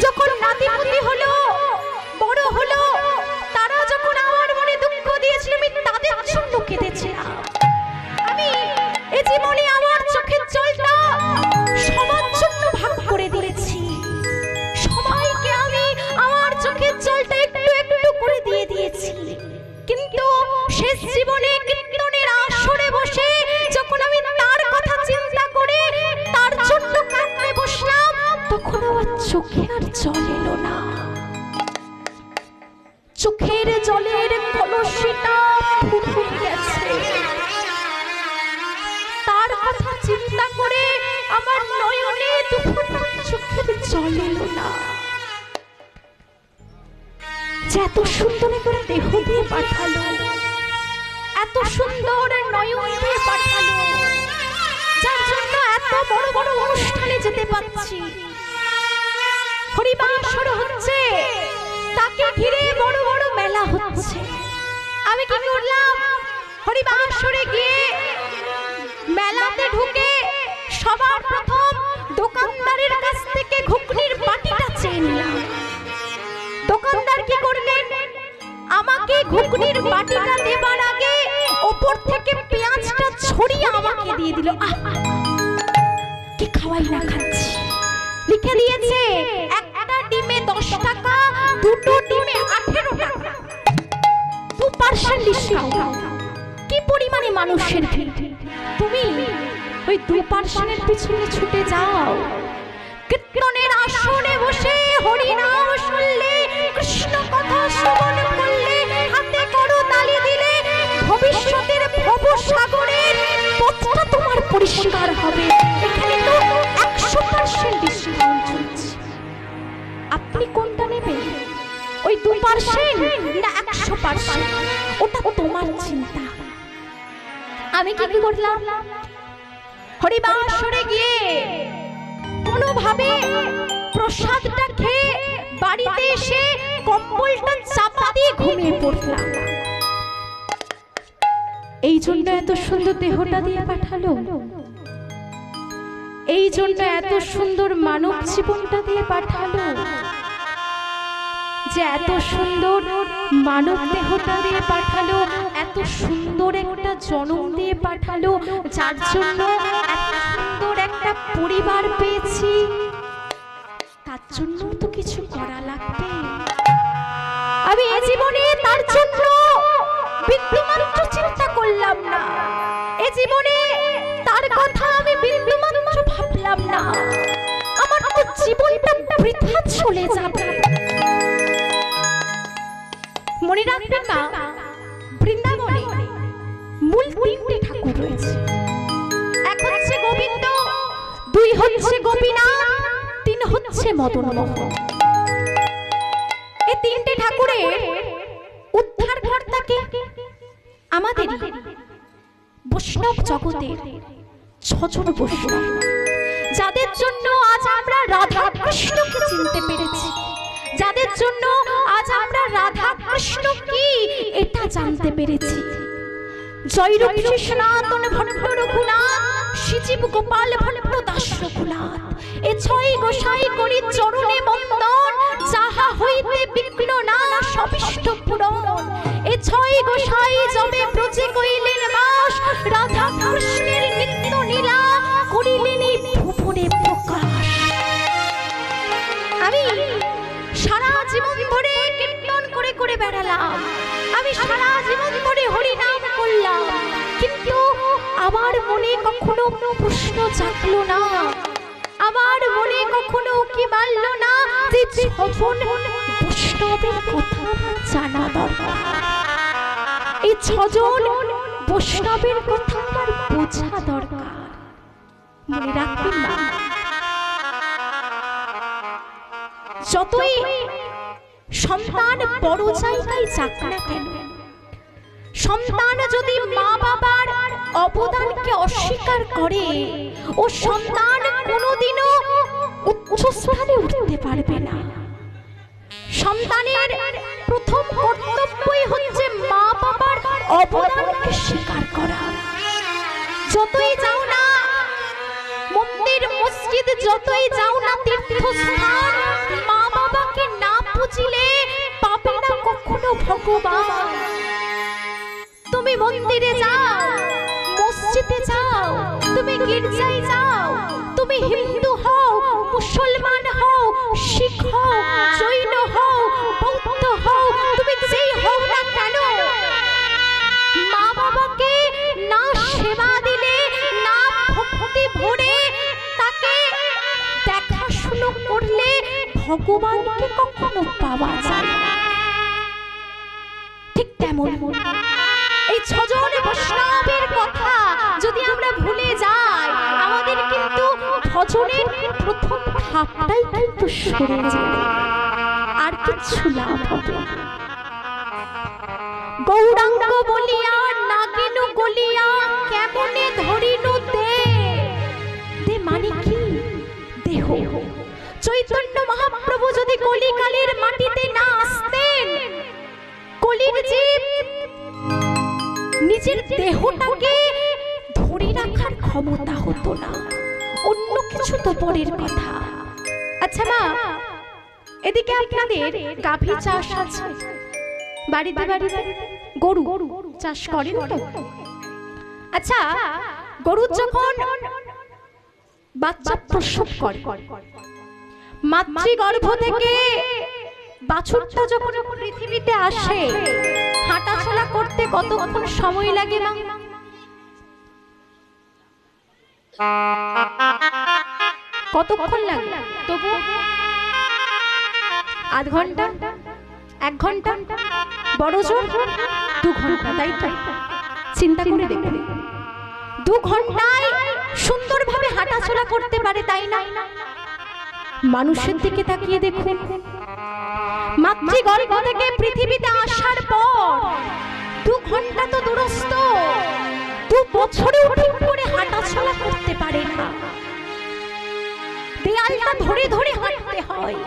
যখন নাতিপুতি হলো, বড় হলো, তারা যখন আমার মনে দুঃখ দিয়েছিল আমি তাদের জন্য কেঁদেছিলাম। আমি এই জীবনে আমার চোখের জলটা সবার জন্য ভাগ করে দিয়েছি, সবাইকে আমি আমার চোখের জলটা একটু একটু করে দিয়ে দিয়েছি। কিন্তু শেষ জীবনে কীর্তনের আসরে বসে যখন আমি তার কথা চিন্তা করে তার জন্য কাঁদতে বসলাম, তখন আমার চোখে আর জল এলো না। চোখের জলের কলসিটা ফুরিয়ে গেছে। তার কথা চিন্তা করে আমার নয়নে দুফোঁটা চোখের জল এলো না। যে এত সুন্দর করে দেহ দিয়ে পাঠালো, এত সুন্দর নয়ন দিয়ে পাঠালো, যার জন্য এত বড় বড় অনুষ্ঠানে যেতে পারছি, হরিবাসর হচ্ছে, তাকে ঘিরে বড় বড় মেলা হচ্ছে। আমি কি করলাম? হরিবাসরে গিয়ে মেলাতে ঢুকে সবার প্রথম দোকানদারের কাছ থেকে ঘুগনির বাটিটা চেয়ে নিলাম। দোকানদার কি করলেন? আমাকে ঘুগনির বাটিটা দেবার আগে উপর থেকে পেঁয়াজটা ছড়িয়ে আমাকে দিয়ে দিল। কি খাওয়াই না খাচ্ছি। লিখে দিয়েছে একটা ডিমে 10 টাকা, দুটো ডিমে 18 টাকা, 2% ডিসকাউন্ট। কি পরিমাণে মানুষের ভিড়! তুমি ওই 2% এর পিছনে ছুটে যাও। কীর্তনের আসনে বসে হরি নাম শুনলে, কৃষ্ণ কথা শ্রবণ করলে, হাতে করো তালি দিলে ভবিষ্যতের ভবসাগরের পথটা তোমার পরিষ্কার হবে। এখানে তো 100% ডিসকাউন্ট চলছে। আপনি কোনটা নেবেন? ওই 2% না 100%? ওটা তোমার চিন্তা। আমি কি করলাম? হরিবাসরে গিয়ে কোনোভাবে প্রসাদটা খেয়ে বাড়িতে এসে কম্বলটা চাপা দিয়ে ঘুমিয়ে পড়লাম। এই জন্য এত সুন্দর দেহটা দিয়ে পাঠালো, এই জন্য এত সুন্দর মানব জীবনটা দিয়ে পাঠালো, যে এত সুন্দর মানব দেহটা দিয়ে পাঠালো, এত সুন্দর একটা জন্ম দিয়ে পাঠালো, যার জন্য এত সুন্দর একটা পরিবার পেয়েছি। তার জন্য তো কিছু করা লাগবে। আমি এই জীবনে তার জন্য বিন্দুমাত্র চিন্তা করলাম না, এই জীবনে তার কথা আমি বিন্দুমাত্র ভাবলাম না। আমার তো জীবনটা বৃথা চলে যাবে। মনে রাখবেন না, বৃন্দাবনে মূল 3টে ঠাকুর রয়েছে। এক হচ্ছে গোবিন্দ, দুই হচ্ছে গোপীনাথ, তিন হচ্ছে মদন মোহন। এই তিনটে ঠাকুরের উদ্ধারকর্তাকে আমাদের বৈষ্ণব জগতের ছজন বৈষ্ণব, যাদের জন্য আজ আমরা রাধা কৃষ্ণকে চিনতে পেরেছি, যাদের জন্য আজ আমরা রাধা কৃষ্ণ কি এটা জানতে পেরেছি। জয়রূপ সনাতন ভট্ট রঘুনাথ, শ্রীজীব গোপাল ভট্ট দাস রঘুনাথ, এ ছয় গোসাই করি চরণে বন্দন, যাহা হইতে বিঘ্ন না সবিষ্ট পূরণ। এ ছয় গোসাই যবে ব্রজে কইলেন বাস, রাধা কৃষ্ণের নিত্য লীলা করিলেন ভুবনে প্রকাশ। আমি সারা জীবন ধরে কীর্তন করে করে বেড়ালাম, আমি সারা জীবন ধরে হরিনাম করলাম, কিন্তু আমার মনে কখনো প্রশ্ন জাগলো না, আমার মনে কখনো কি বাড়ল না যে ছজন বৈষ্ণবের কথা জানা দরকার। এই ছজন বৈষ্ণবের কথা আমার বোঝা দরকার। মনে রাখবেন না, যতই সন্তান বড় জায়গায় যাক না কেন, সন্তান যদি মা বাবার অবদানকে অস্বীকার করে, ও সন্তান কোনোদিনও উচ্চ স্থানে উঠতে পারবে না। সন্তানের প্রথম কর্তব্যই হচ্ছে মা বাবার অবদানকে স্বীকার করা। যতই যাও না মন্দির মসজিদ, যতই যাও না তীর্থস্থান, মা বাবাকে না পুজিলে পাবে না কখনো ভগবান। তুমি মন্দিরে যাও, মসজিদে যাও, তুমি গির্জায় যাও, তুমি হিন্দু হও, মুসলমান হও, শিখ হও, জৈন হও, বৌদ্ধ হও, তুমি যেই হও না কেন, মা বাবাকে না সেবা দিলে, না ভক্তি ভরে তাকে দেখাশুনো করলে ভগবানকে কখনো পাওয়া যায় না। ঠিক তেমন এই ছজন বৈষ্ণবের কথা যদি আমরা ভুলে যাই, আমাদের কিন্তু ভজনের প্রথম ধাপটাই কিন্তু সরে যাবে, আর কিছু লাভ হবে না। গৌরাঙ্গ বলিয়া নাগিনু গলিয়া কেমনে ধরিনু দে, দে মানে কি? দেহ। চৈতন্য মহাপ্রভু যদি কলিকালের মাটিতে না আসতেন, কলির জীব নিজের দেহটাকে ধরে রাখার ক্ষমতা হতো না। অন্য কিছু তো পরের কথা। আচ্ছা মা, এদিকে আপনাদের গাভী চাষ আছে, বাড়িতে বাড়িতে গরু চাষ করেন তো? আচ্ছা, গরু যখন বাচ্চা প্রসব করে, মাতৃগর্ভ থেকে বাছুরটা যখন পৃথিবীতে আসে, হাঁটাচলা করতে কতক্ষণ সময় লাগে না? কতক্ষণ লাগে? তবু আধ ঘন্টা, 1 ঘন্টা, বড় জোর 2 ঘন্টা, তাই তো? চিন্তা করে দেখুন, 2 ঘন্টায় সুন্দরভাবে হাঁটাচলা করতে পারে, তাই না? মানুষের দিকে তাকিয়ে দেখুন, মাতৃগর্ভ থেকে পৃথিবীতে আসার পর 2 ঘন্টা তো দূরস্থ, 2 বছরেও ঠিক করে হাঁটাচলা করতে পারে না। দেয়ালটা ধরে ধরে হাঁটতে হয়।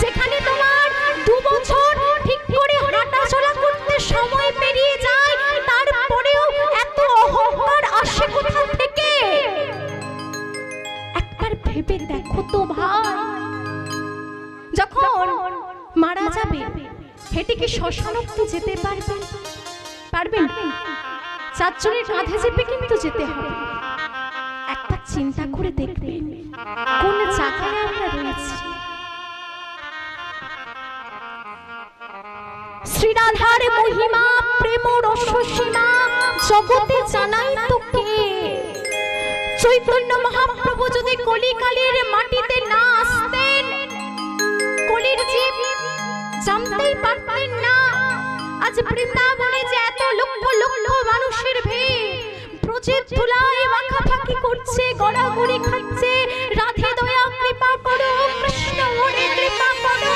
যেখানে তোমার 2 বছর ঠিক করে হাঁটাচলা করতে সময় পেরিয়ে যায়, তারপরেও এত অহংকার আসে কোথা থেকে? একবার ভেবে দেখো তো ভাই, যখন মারা যাবে হেঁটে কি শ্মশান অবধি যেতে পারবেন? পারবেন? 4 জনের কাঁধে চেপে কিন্তু যেতে হবে। একটা চিন্তা করে দেখবেন কোন জায়গায় আমরা রয়েছি। শ্রীরাধার মহিমা প্রেম রসসীমা জগতে জানাই তো কে? চৈতন্য মহাপ্রভু যদি কলিকালের মাটিতে না আসতেন, কলির জীব জানতেই পারতেন না আজ বৃন্দাবনে যে এত লক্ষ লক্ষ মানুষের ভিড়, ব্রজ ব্রজের ধুলায় মাখামাখি করছে, গড়াগড়ি খাচ্ছে। রাধে দয়া কৃপা করো, কৃষ্ণ হরে কৃপা করো।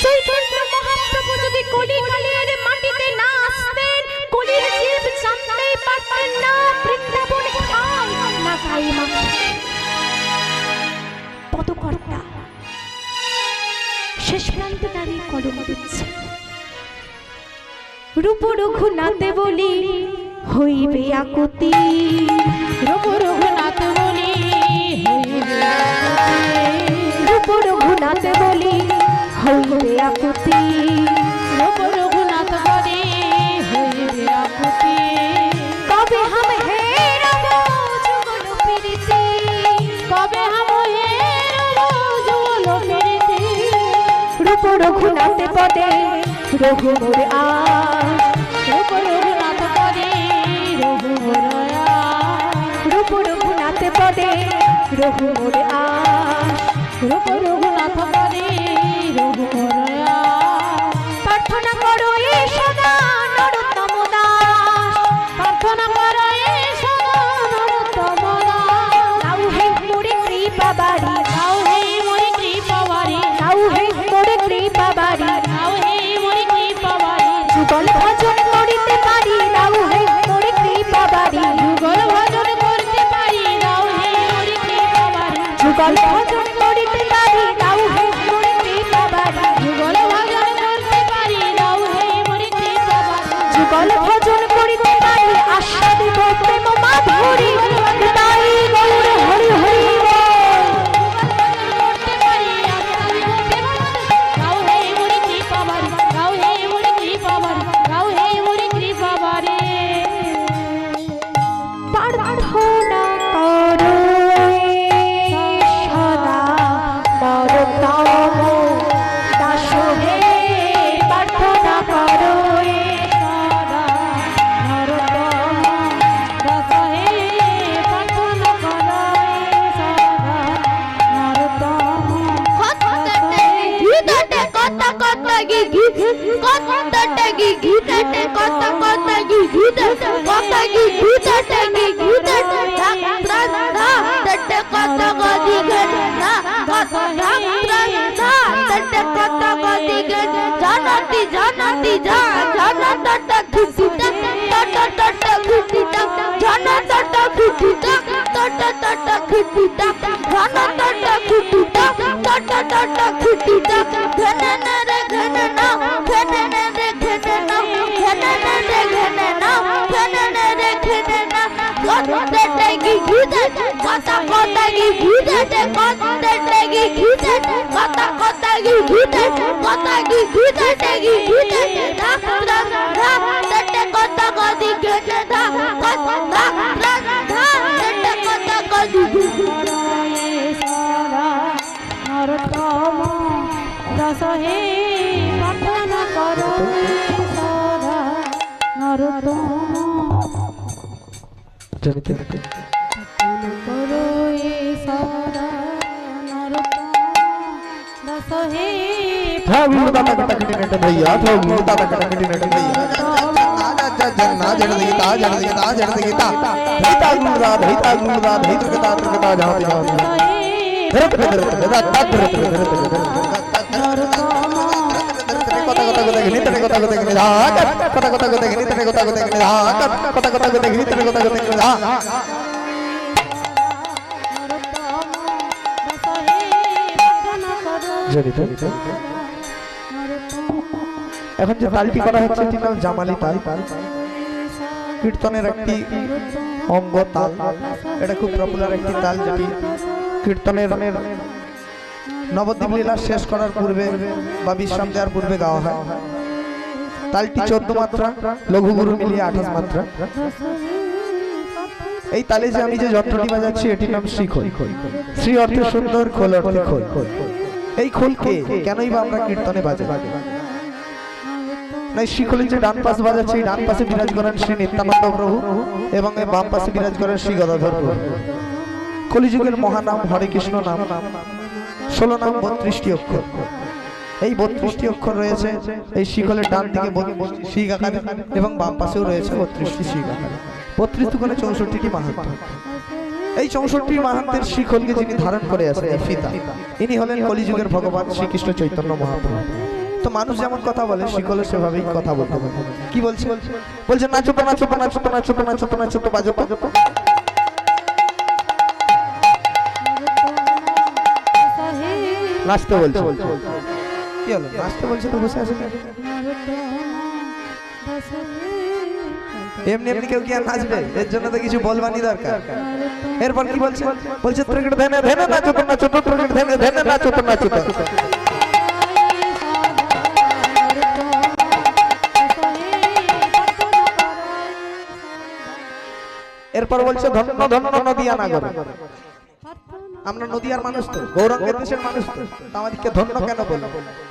চৈতন্য মহাপ্রভু যদি কলিকালের মাটিতে না আসতেন, কলির জীব জানতেই পারতেন না বৃন্দাবন খাই না খাই মা। পদকর্তা শেষ প্রান্তে দাঁড়িয়ে কলম দিচ্ছে, রূপ রঘুনাথে বলি হইবে আকুতি। রূপ রঘুনাথ বলি হইবে আকুতি। রূপ রঘুনাথে বলি হইবে আকুতি। রূপ রঘুনাথ বলি হইবে আকুতি। কবে হাম হেরব যুগল প্রীতি। কবে হাম হেরব যুগল প্রীতি। রূপ রঘুনাথে পদে রঘু মোরে আস। রূপ রঘুনাথ পদে রঘু মোরে আস। রূপ রঘুনাথে পদে রঘু মোরে আস। রূপ রঘুনাথ পদে রঘু মোরে আস। প্রার্থনা করো এ সদা নরোত্তম দাস। প্রার্থনা করো এ সদা নরোত্তম দাস। তাও হে মোরে কৃপা বাড়ি। তাও হে মোরে কৃপা বাড়ি। তাও হে মোরে কৃপা বাড়ি। তাও হে মোরে কৃপা বাড়ি। যুগল ভজন করিতে পারি। তাও হে মোরে কৃপা বাড়ি। যুগল ভজন করতে পারি। তাও হে মোরে কৃপা বাড়ি। যুগল ভজন করিতে পারি। তাও হে মোরে কৃপা বাড়ি। যুগল ভজন করতে পারি। তাও হে মোরে কৃপা বাড়ি। যুগল ভজন করিতে পারি। আস্বাদিব প্রেম মাধুরী। তাই গৌর হরি হরি বল। করতে পারি আমি তাও হে মোরে কৃপা বাড়ি। তাও হে মোরে কৃপা বাড়ি। তাও হে মোরে কৃপা বাড়ি। প্রার্থনা করো সদা নরোত্তম দাস হে। প্রার্থনা করো সদা নরোত্তম দাস হে। প্রার্থনা করো সদা নরোত্তম গীতাতে কথা কথা গীত কথাতে গীতাতে কথা কথা গীতাতে কথা গীতাতে গীতাতে তটে কথা গদি না কথা তটে কথা গদি জানতি জানতি জানতা খুশিতা তটা খুশিতা জানতা খুশিতা তটা খুশিতা জানতা খুশিতা তটা খুশিতা ঘননা রে ঘননা ঘননা রে ঘননা ঘননা রে ঘননা ঘননা রে ঘননা কথা গীতা কথা কথা গীতা কথা গীতা কথা কথা গীতা কথা গীতা গীতা তটে কথা গদি ঘননা কথা তটে কথা গদি সদা নরোত্তম দাস হে। প্রার্থনা করো সদা নরোত্তম করো এ সদা নরোত্তম দাস হে। भैया जन्ना जन गीता जन गीता जन गीता भैता गुणरा भैता गुणरा भैत गीता गीता जाति जाति धरत धरत धरत धरत कथा कथा कथा गनी तने कथा कथा गनी कथा कथा कथा गनी तने कथा कथा गनी कथा कथा कथा गनी तने कथा कथा गनी जरी तो এখন যে তালটি করা হচ্ছে এটির নাম জামালি তাল। কীর্তনের একটি অঙ্গ তাল। এটা খুব পপুলার একটি তাল যেটি কীর্তনের নবদ্বীপ লীলা শেষ করার পূর্বে বা বিশ্রাম দেওয়ার পূর্বে গাওয়া হয়। তালটি 14 মাত্রা, লঘু গুরু মিলিয়ে 28 মাত্রা। এই তালে যে আমি যে যন্ত্রটি বাজাচ্ছি এটির নাম শ্রীখোল। শ্রী অর্থে সুন্দর, খোল অর্থে খোল। এই খোলকে কেনই বা আমরা কীর্তনে বাজাই? না, শ্রীখোলের যে ডান পাশে বাজাচ্ছে এই ডান পাশে বিরাজ করেন শ্রী নিত্যানন্দ প্রভু এবং এই বাম পাশে বিরাজ করেন শ্রী গদাধর প্রভু। কলিযুগের মহানাম হরে কৃষ্ণ নাম 16 নাম 32টি অক্ষর। এই 32টি অক্ষর রয়েছে এই শ্রীখোলের ডান দিকে শ্রী আকারে এবং বাম পাশেও রয়েছে 32টি শ্রী আকারে। 32 দোকানে 64টি মাহাত্ম। এই 64 মাহাত্মের শিখলকে যিনি ধারণ করে আছেন এই ফিতা, ইনি হলেন কলিযুগের ভগবান শ্রীকৃষ্ণ চৈতন্য মহাপ্রভু। তো মানুষ যেমন কথা বলে শিখলে সেভাবেই কথা বলতে হবে। কি বলছে? বলছে নাচো তো নাচো তো নাচো তো নাচো তো নাচো তো নাচো তো বাজো তো। নাচতে বলছে। কি হলো? নাচতে বলছে তো বসে আছে। এমনি এমনি কেউ কি আর নাচবে? এর জন্য তো কিছু বলবানি দরকার। এরপর কি বলছে? বলছে ত্রিকট ধ্যানে ধ্যানে নাচো তো নাচো তো, ত্রিকট ধ্যানে ধ্যানে নাচো তো নাচো তো। এরপর বলছে ধন্য ধন্য নদিয়া নাগর। আমরা নদিয়ার মানুষ তো, গৌরাঙ্গের দেশের মানুষ তো, আমাদেরকে ধন্য কেন বলো?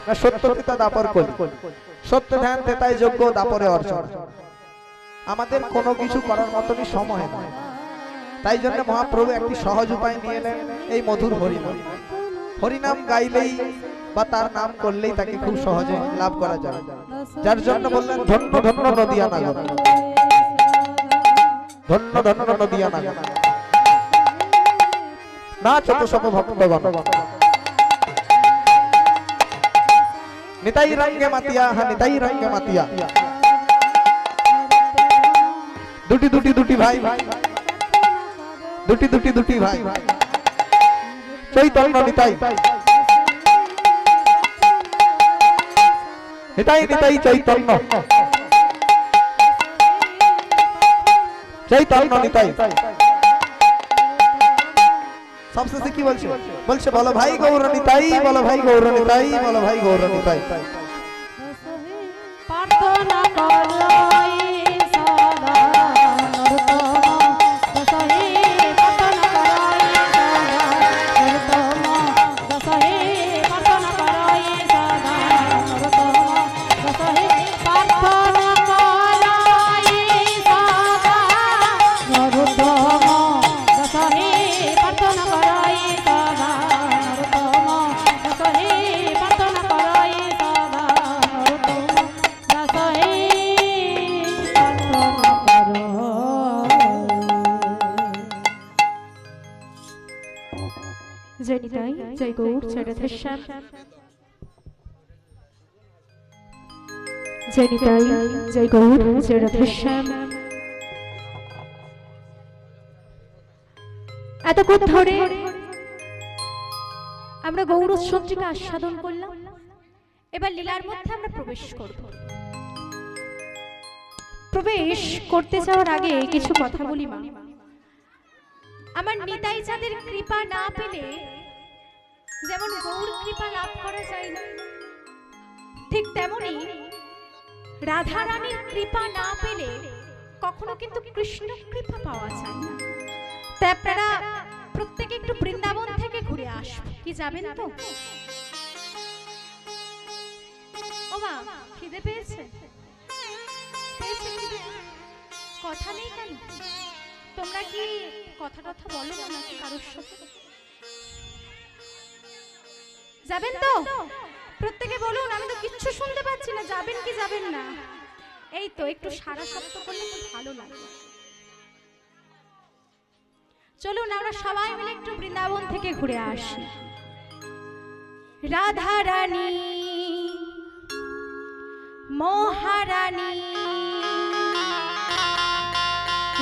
না সত্য পিতা দাপর করি, সত্য ধ্যান তেতাই যোগ্য দাপরে অর্চনা। আমাদের কোনো কিছু করার মতনই সময় নেই, তাই জন্য মহাপ্রভু একটি সহজ উপায় নিয়ে এলেন, এই মধুর হরিনাম। হরিনাম গাইলেই বা তার নাম করলেই তাকে খুব সহজে লাভ করা যায়, যার জন্য বললেন ধন্য ধন্য নদিয়া নাগর, ধন্য ধন্য নদিয়া নাগর। নাচো তো সব ভক্তগণ, নিতাই রঙ্গে মাতিয়া, হ্যাঁ নিতাই রঙ্গে মাতিয়া। দুটি দুটি দুটি ভাই, দুটি দুটি দুটি ভাই, চৈতন্য নিতাই, নিতাই নিতাই চৈতন্য, চৈতন্য নিতাই। সবশেষে কি বলছে? বলছে বলো ভাই গৌর নিতাই, বলো ভাই গৌর নিতাই, বলো ভাই গৌর নিতাই। প্রার্থনা করলাই সদা নরতম দশহে, প্রার্থনা করলাই সদা নরতম দশহে, প্রার্থনা করলাই সদা নরতম দশহে, প্রার্থনা করলাই সদা নরতম দশহে, প্রার্থনা করলাই সদা নরতম দশহে, প্রার্থনা করলাই সদা নরতম দশহে, প্রার্থনা করো। জয় নিতাই, জয় গৌর, জয় রাধেশ্যাম। জয় নিতাই, জয় গৌর, জয় রাধেশ্যাম। এতক্ষণ ধরে আমরা গৌর উৎসবটিকে আস্বাদন করলাম, এবার লীলার মধ্যে আমরা প্রবেশ করব। প্রবেশ করতে যাওয়ার আগে কিছু কথা বলি মা। আমার নিতাই যাদের কৃপা না পেলে যেমন গৌর কৃপা লাভ করা যায় না, ঠিক তেমনি রাধা রানীর কৃপা না পেলে কখনো কিন্তু কৃষ্ণ কৃপা পাওয়া যায় না। তাই আপনারা প্রত্যেকে একটু বৃন্দাবন থেকে ঘুরে আসবেন। কি যাবেন তো? ও মা, খিদে পেয়েছে? কথা নেই কেন? তোমরা কি কথা কথা বলো না নাকি কারোর সাথে? যাবেন তো? প্রত্যেকে বলুন, আমি তো কিচ্ছু শুনতে পাচ্ছি না। যাবেন কি যাবেন না? এই তো একটু সারা শব্দ করলে খুব ভালো লাগে। চলুন আমরা সবাই মিলে একটু বৃন্দাবন থেকে ঘুরে আসি। রাধা রানী মহারানী,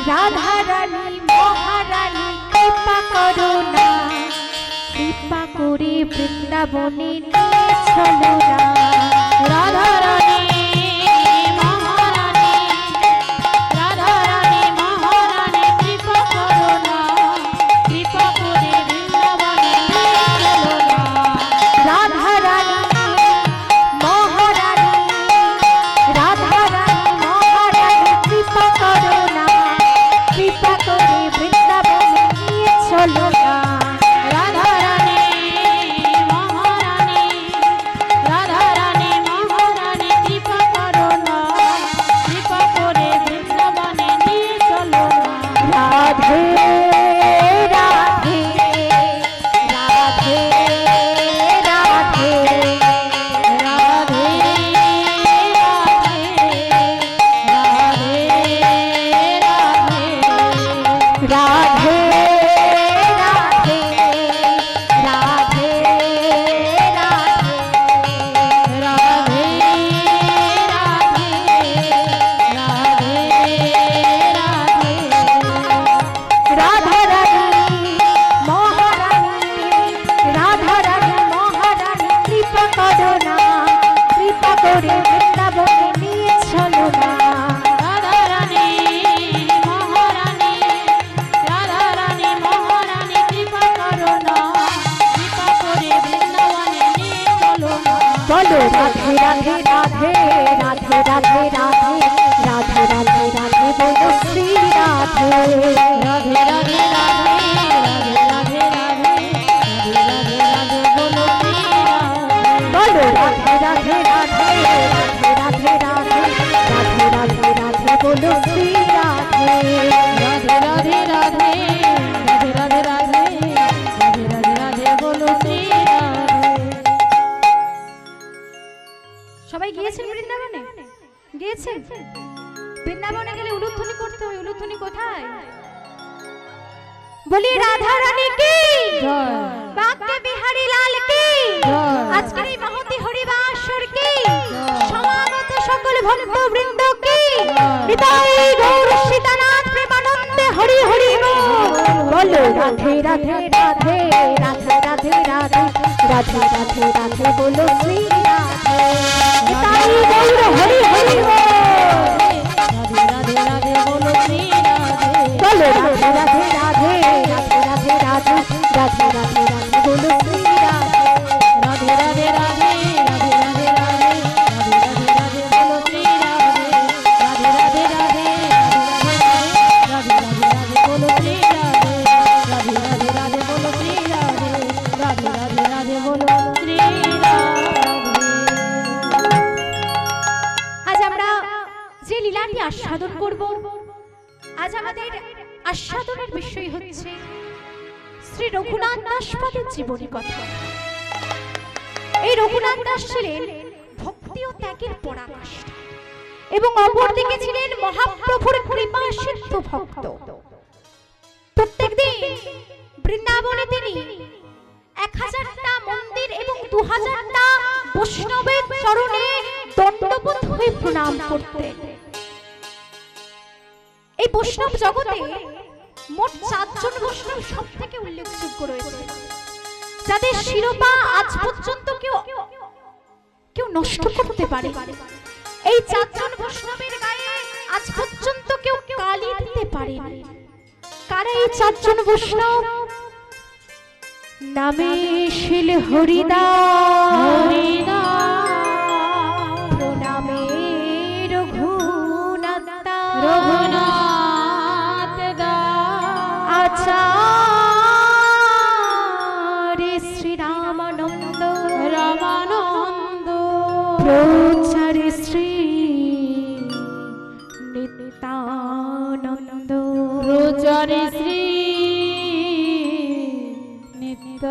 রাধা রানী মহারানী, কৃপা করো না, কৃপা করে বৃন্দাবনে নিয়ে চলো না। রাধা রানী মহারানী, রাধা রানী মহারানী, কৃপা করো না, কৃপা করে বৃন্দাবনে নিয়ে চলো না। রাধা রানী মহারানী, রাধা রানী মহারানী, কৃপা করো না, কৃপা করে বৃন্দাবনে নিয়ে চলো না। রাধা রানী মহারানী, রাধা রানী মহারানী, বলো রাধে রাধে রাধে রাধে রাধে রাধে রাধে রাধে রাধে বলো শ্রী রাধে রাধে রাধে রাধে রাধে রাধে রাধে রাধে রাধে বলো শ্রী রাধে। বলো রাধে রাধে রাধে রাধে রাধে রাধে রাধে রাধে রাধে বলো শ্রী রাধে রাধে রাধে রাধে রাধে রাধে রাধে রাধে রাধে রাধে বলো শ্রী রাধে। সবাই গিয়েছেন বৃন্দাবনে? গিয়েছেন? বৃন্দাবনে গেলে উলুধ্বনি করতে হয়। উলুধ্বনি কোথায়? বলি রাধা রানী কি জয় বাক্য বিহারী লাল কি জয়। আজকের এই মহতি হরিবাসর কি সমাগত সকল ভক্ত বৃন্দ কি হৃদয় গৌর সীতানাথ প্রেমানন্দে হরি হরি বল। বলো রাধে রাধে রাধে রাধে রাধে রাধে রাধে রাধে রাধে বলো শ্রী রাধে হৃদয় গৌর হরি হরি বল। রাধে রাধে রাধে বলো শ্রী রাধে। বলো রাধে রাধে রাধে রাধে রাধে রাধে রাধে রাধে রাধে বলো শ্রী রাধে রাধে রাধে রাধে রাধে রাধে রাধে রাধে রাধে রাধে বলো শ্রী রাধে। রাধে রাধে রাধে রাধে রাধে রাধে বলো শ্রী রাধে। রাধে রাধে রাধে বলো শ্রী রাধে। রাধে রাধে রাধে বলো শ্রী রাধে। আজ আমরা যে লীলাটি আস্বাদন করব, আজ আমাদের আস্বাদনের বিষয় হচ্ছে শ্রী রঘুনাথ দাসপাদের জীবনী কথা। এই রঘুনাথ দাস ছিলেন ভক্তি ও ত্যাগের পরাকাষ্ঠা এবং অপরদিকে ছিলেন মহাপ্রভুর কৃপা সিদ্ধ ভক্ত। প্রত্যেকদিন বৃন্দাবনে তিনি 1000টা মন্দির এবং 2000টা বৈষ্ণবের চরণে দণ্ডবোধ হয়ে প্রণাম করতেন। এই বৈষ্ণব জগতে মোট 4 জন বৈষ্ণব সব থেকে উল্লেখযোগ্য রয়েছে, যাদের শিরোপা আজ পর্যন্ত কেউ নষ্ট করতে পারে। এই 4 জন বৈষ্ণবের গায়ে আজ পর্যন্ত কেউ কালি দিতে পারেনি। কারা এই 4 জন বৈষ্ণব? নামে শিল হরিদাস, প্রণামে রঘুনাথ দাস, রঘুনাথ দাস, আচার্য শ্রী রামানন্দ, রামানন্দ, প্রচার্য শ্রী নিত্যানন্দ, প্রচারী শ্রী নিত্যানন্দ।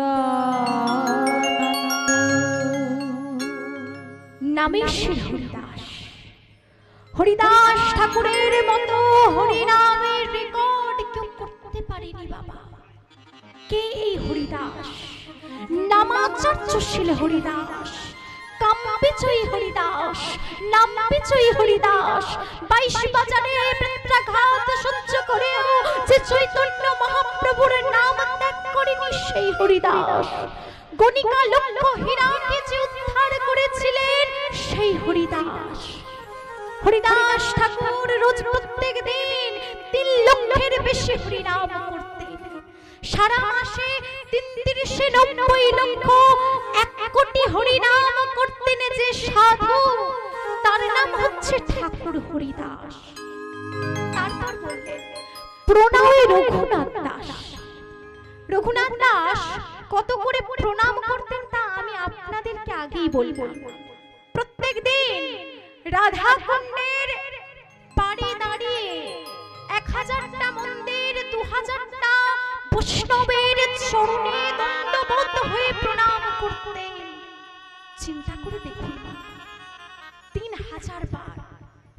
নামে শ্রী হরিদাস। হরিদাস ঠাকুরের মতো হরিনামের রেকর্ড কেউ করতে পারেনি বাবা। কে এই হরিদাস? নামাচার্য শিল হরিদাস, কাম্যবিজয়ী হরিদাস, নামবিজয়ী হরিদাস। 22 বাজারে প্রেত্রাঘাত সহ্য করেও যে চৈতন্য মহাপ্রভুর নাম ত্যাগ করেনি সেই হরিদাস। গণিকা লক্ষ হীরাকে যে উদ্ধার করেছিলেন সেই হরিদাস। হরিদাস ঠাকুর রোজ প্রত্যেক দিন 3 লক্ষের বেশি হরিনাম করতেন। সারা মাসে 390 লক্ষ 1 কোটি হরিনাম করতেন যে সাধু, তার নাম হচ্ছে ঠাকুর হরিদাস। তারপর বললেন প্রণামে রঘুনাথ দাস। রঘুনাথ দাস কত করে প্রণাম করতেন তা আমি আপনাদেরকে আগেই বলবো। প্রত্যেক দিন রাধা কুণ্ডের পাড়ে দাঁড়িয়ে 1000টা মন্দির 2000টা বৈষ্ণবের চরণে দণ্ডবোধ হয়ে প্রণাম করতেন। চিন্তা করে দেখুন 3000 বার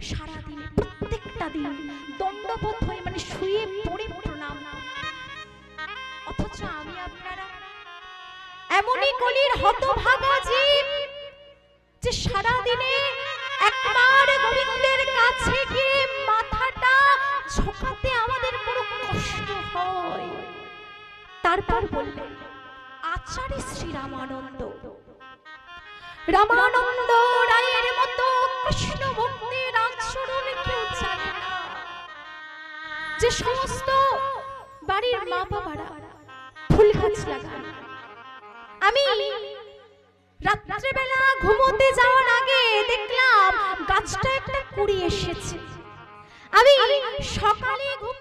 সারাদিনে প্রত্যেকটা দিন দণ্ডবোধ হয়ে মানে শুয়ে পড়ে প্রণাম। অথচ আমি আপনারা এমনই কলির হতভাগা জীব যে সারাদিনে একবার গোবিন্দের কাছে গিয়ে মাথাটা ঝোঁকাতে আমাদের বড় কষ্ট হয়। তারপর বললেন আচার্য শ্রী রামানন্দ। রামানন্দ রায়ের মতো কৃষ্ণ ভক্তির আচরণ কেউ জানে না। যে সমস্ত বাড়ির মা বাবারা ফুল গাছ লাগান, আমি রাত্রেবেলা ঘুমোতে যাওয়ার আগে দেখলাম গাছটা একটা কুড়ি এসেছে। আমি সকালে ঘুম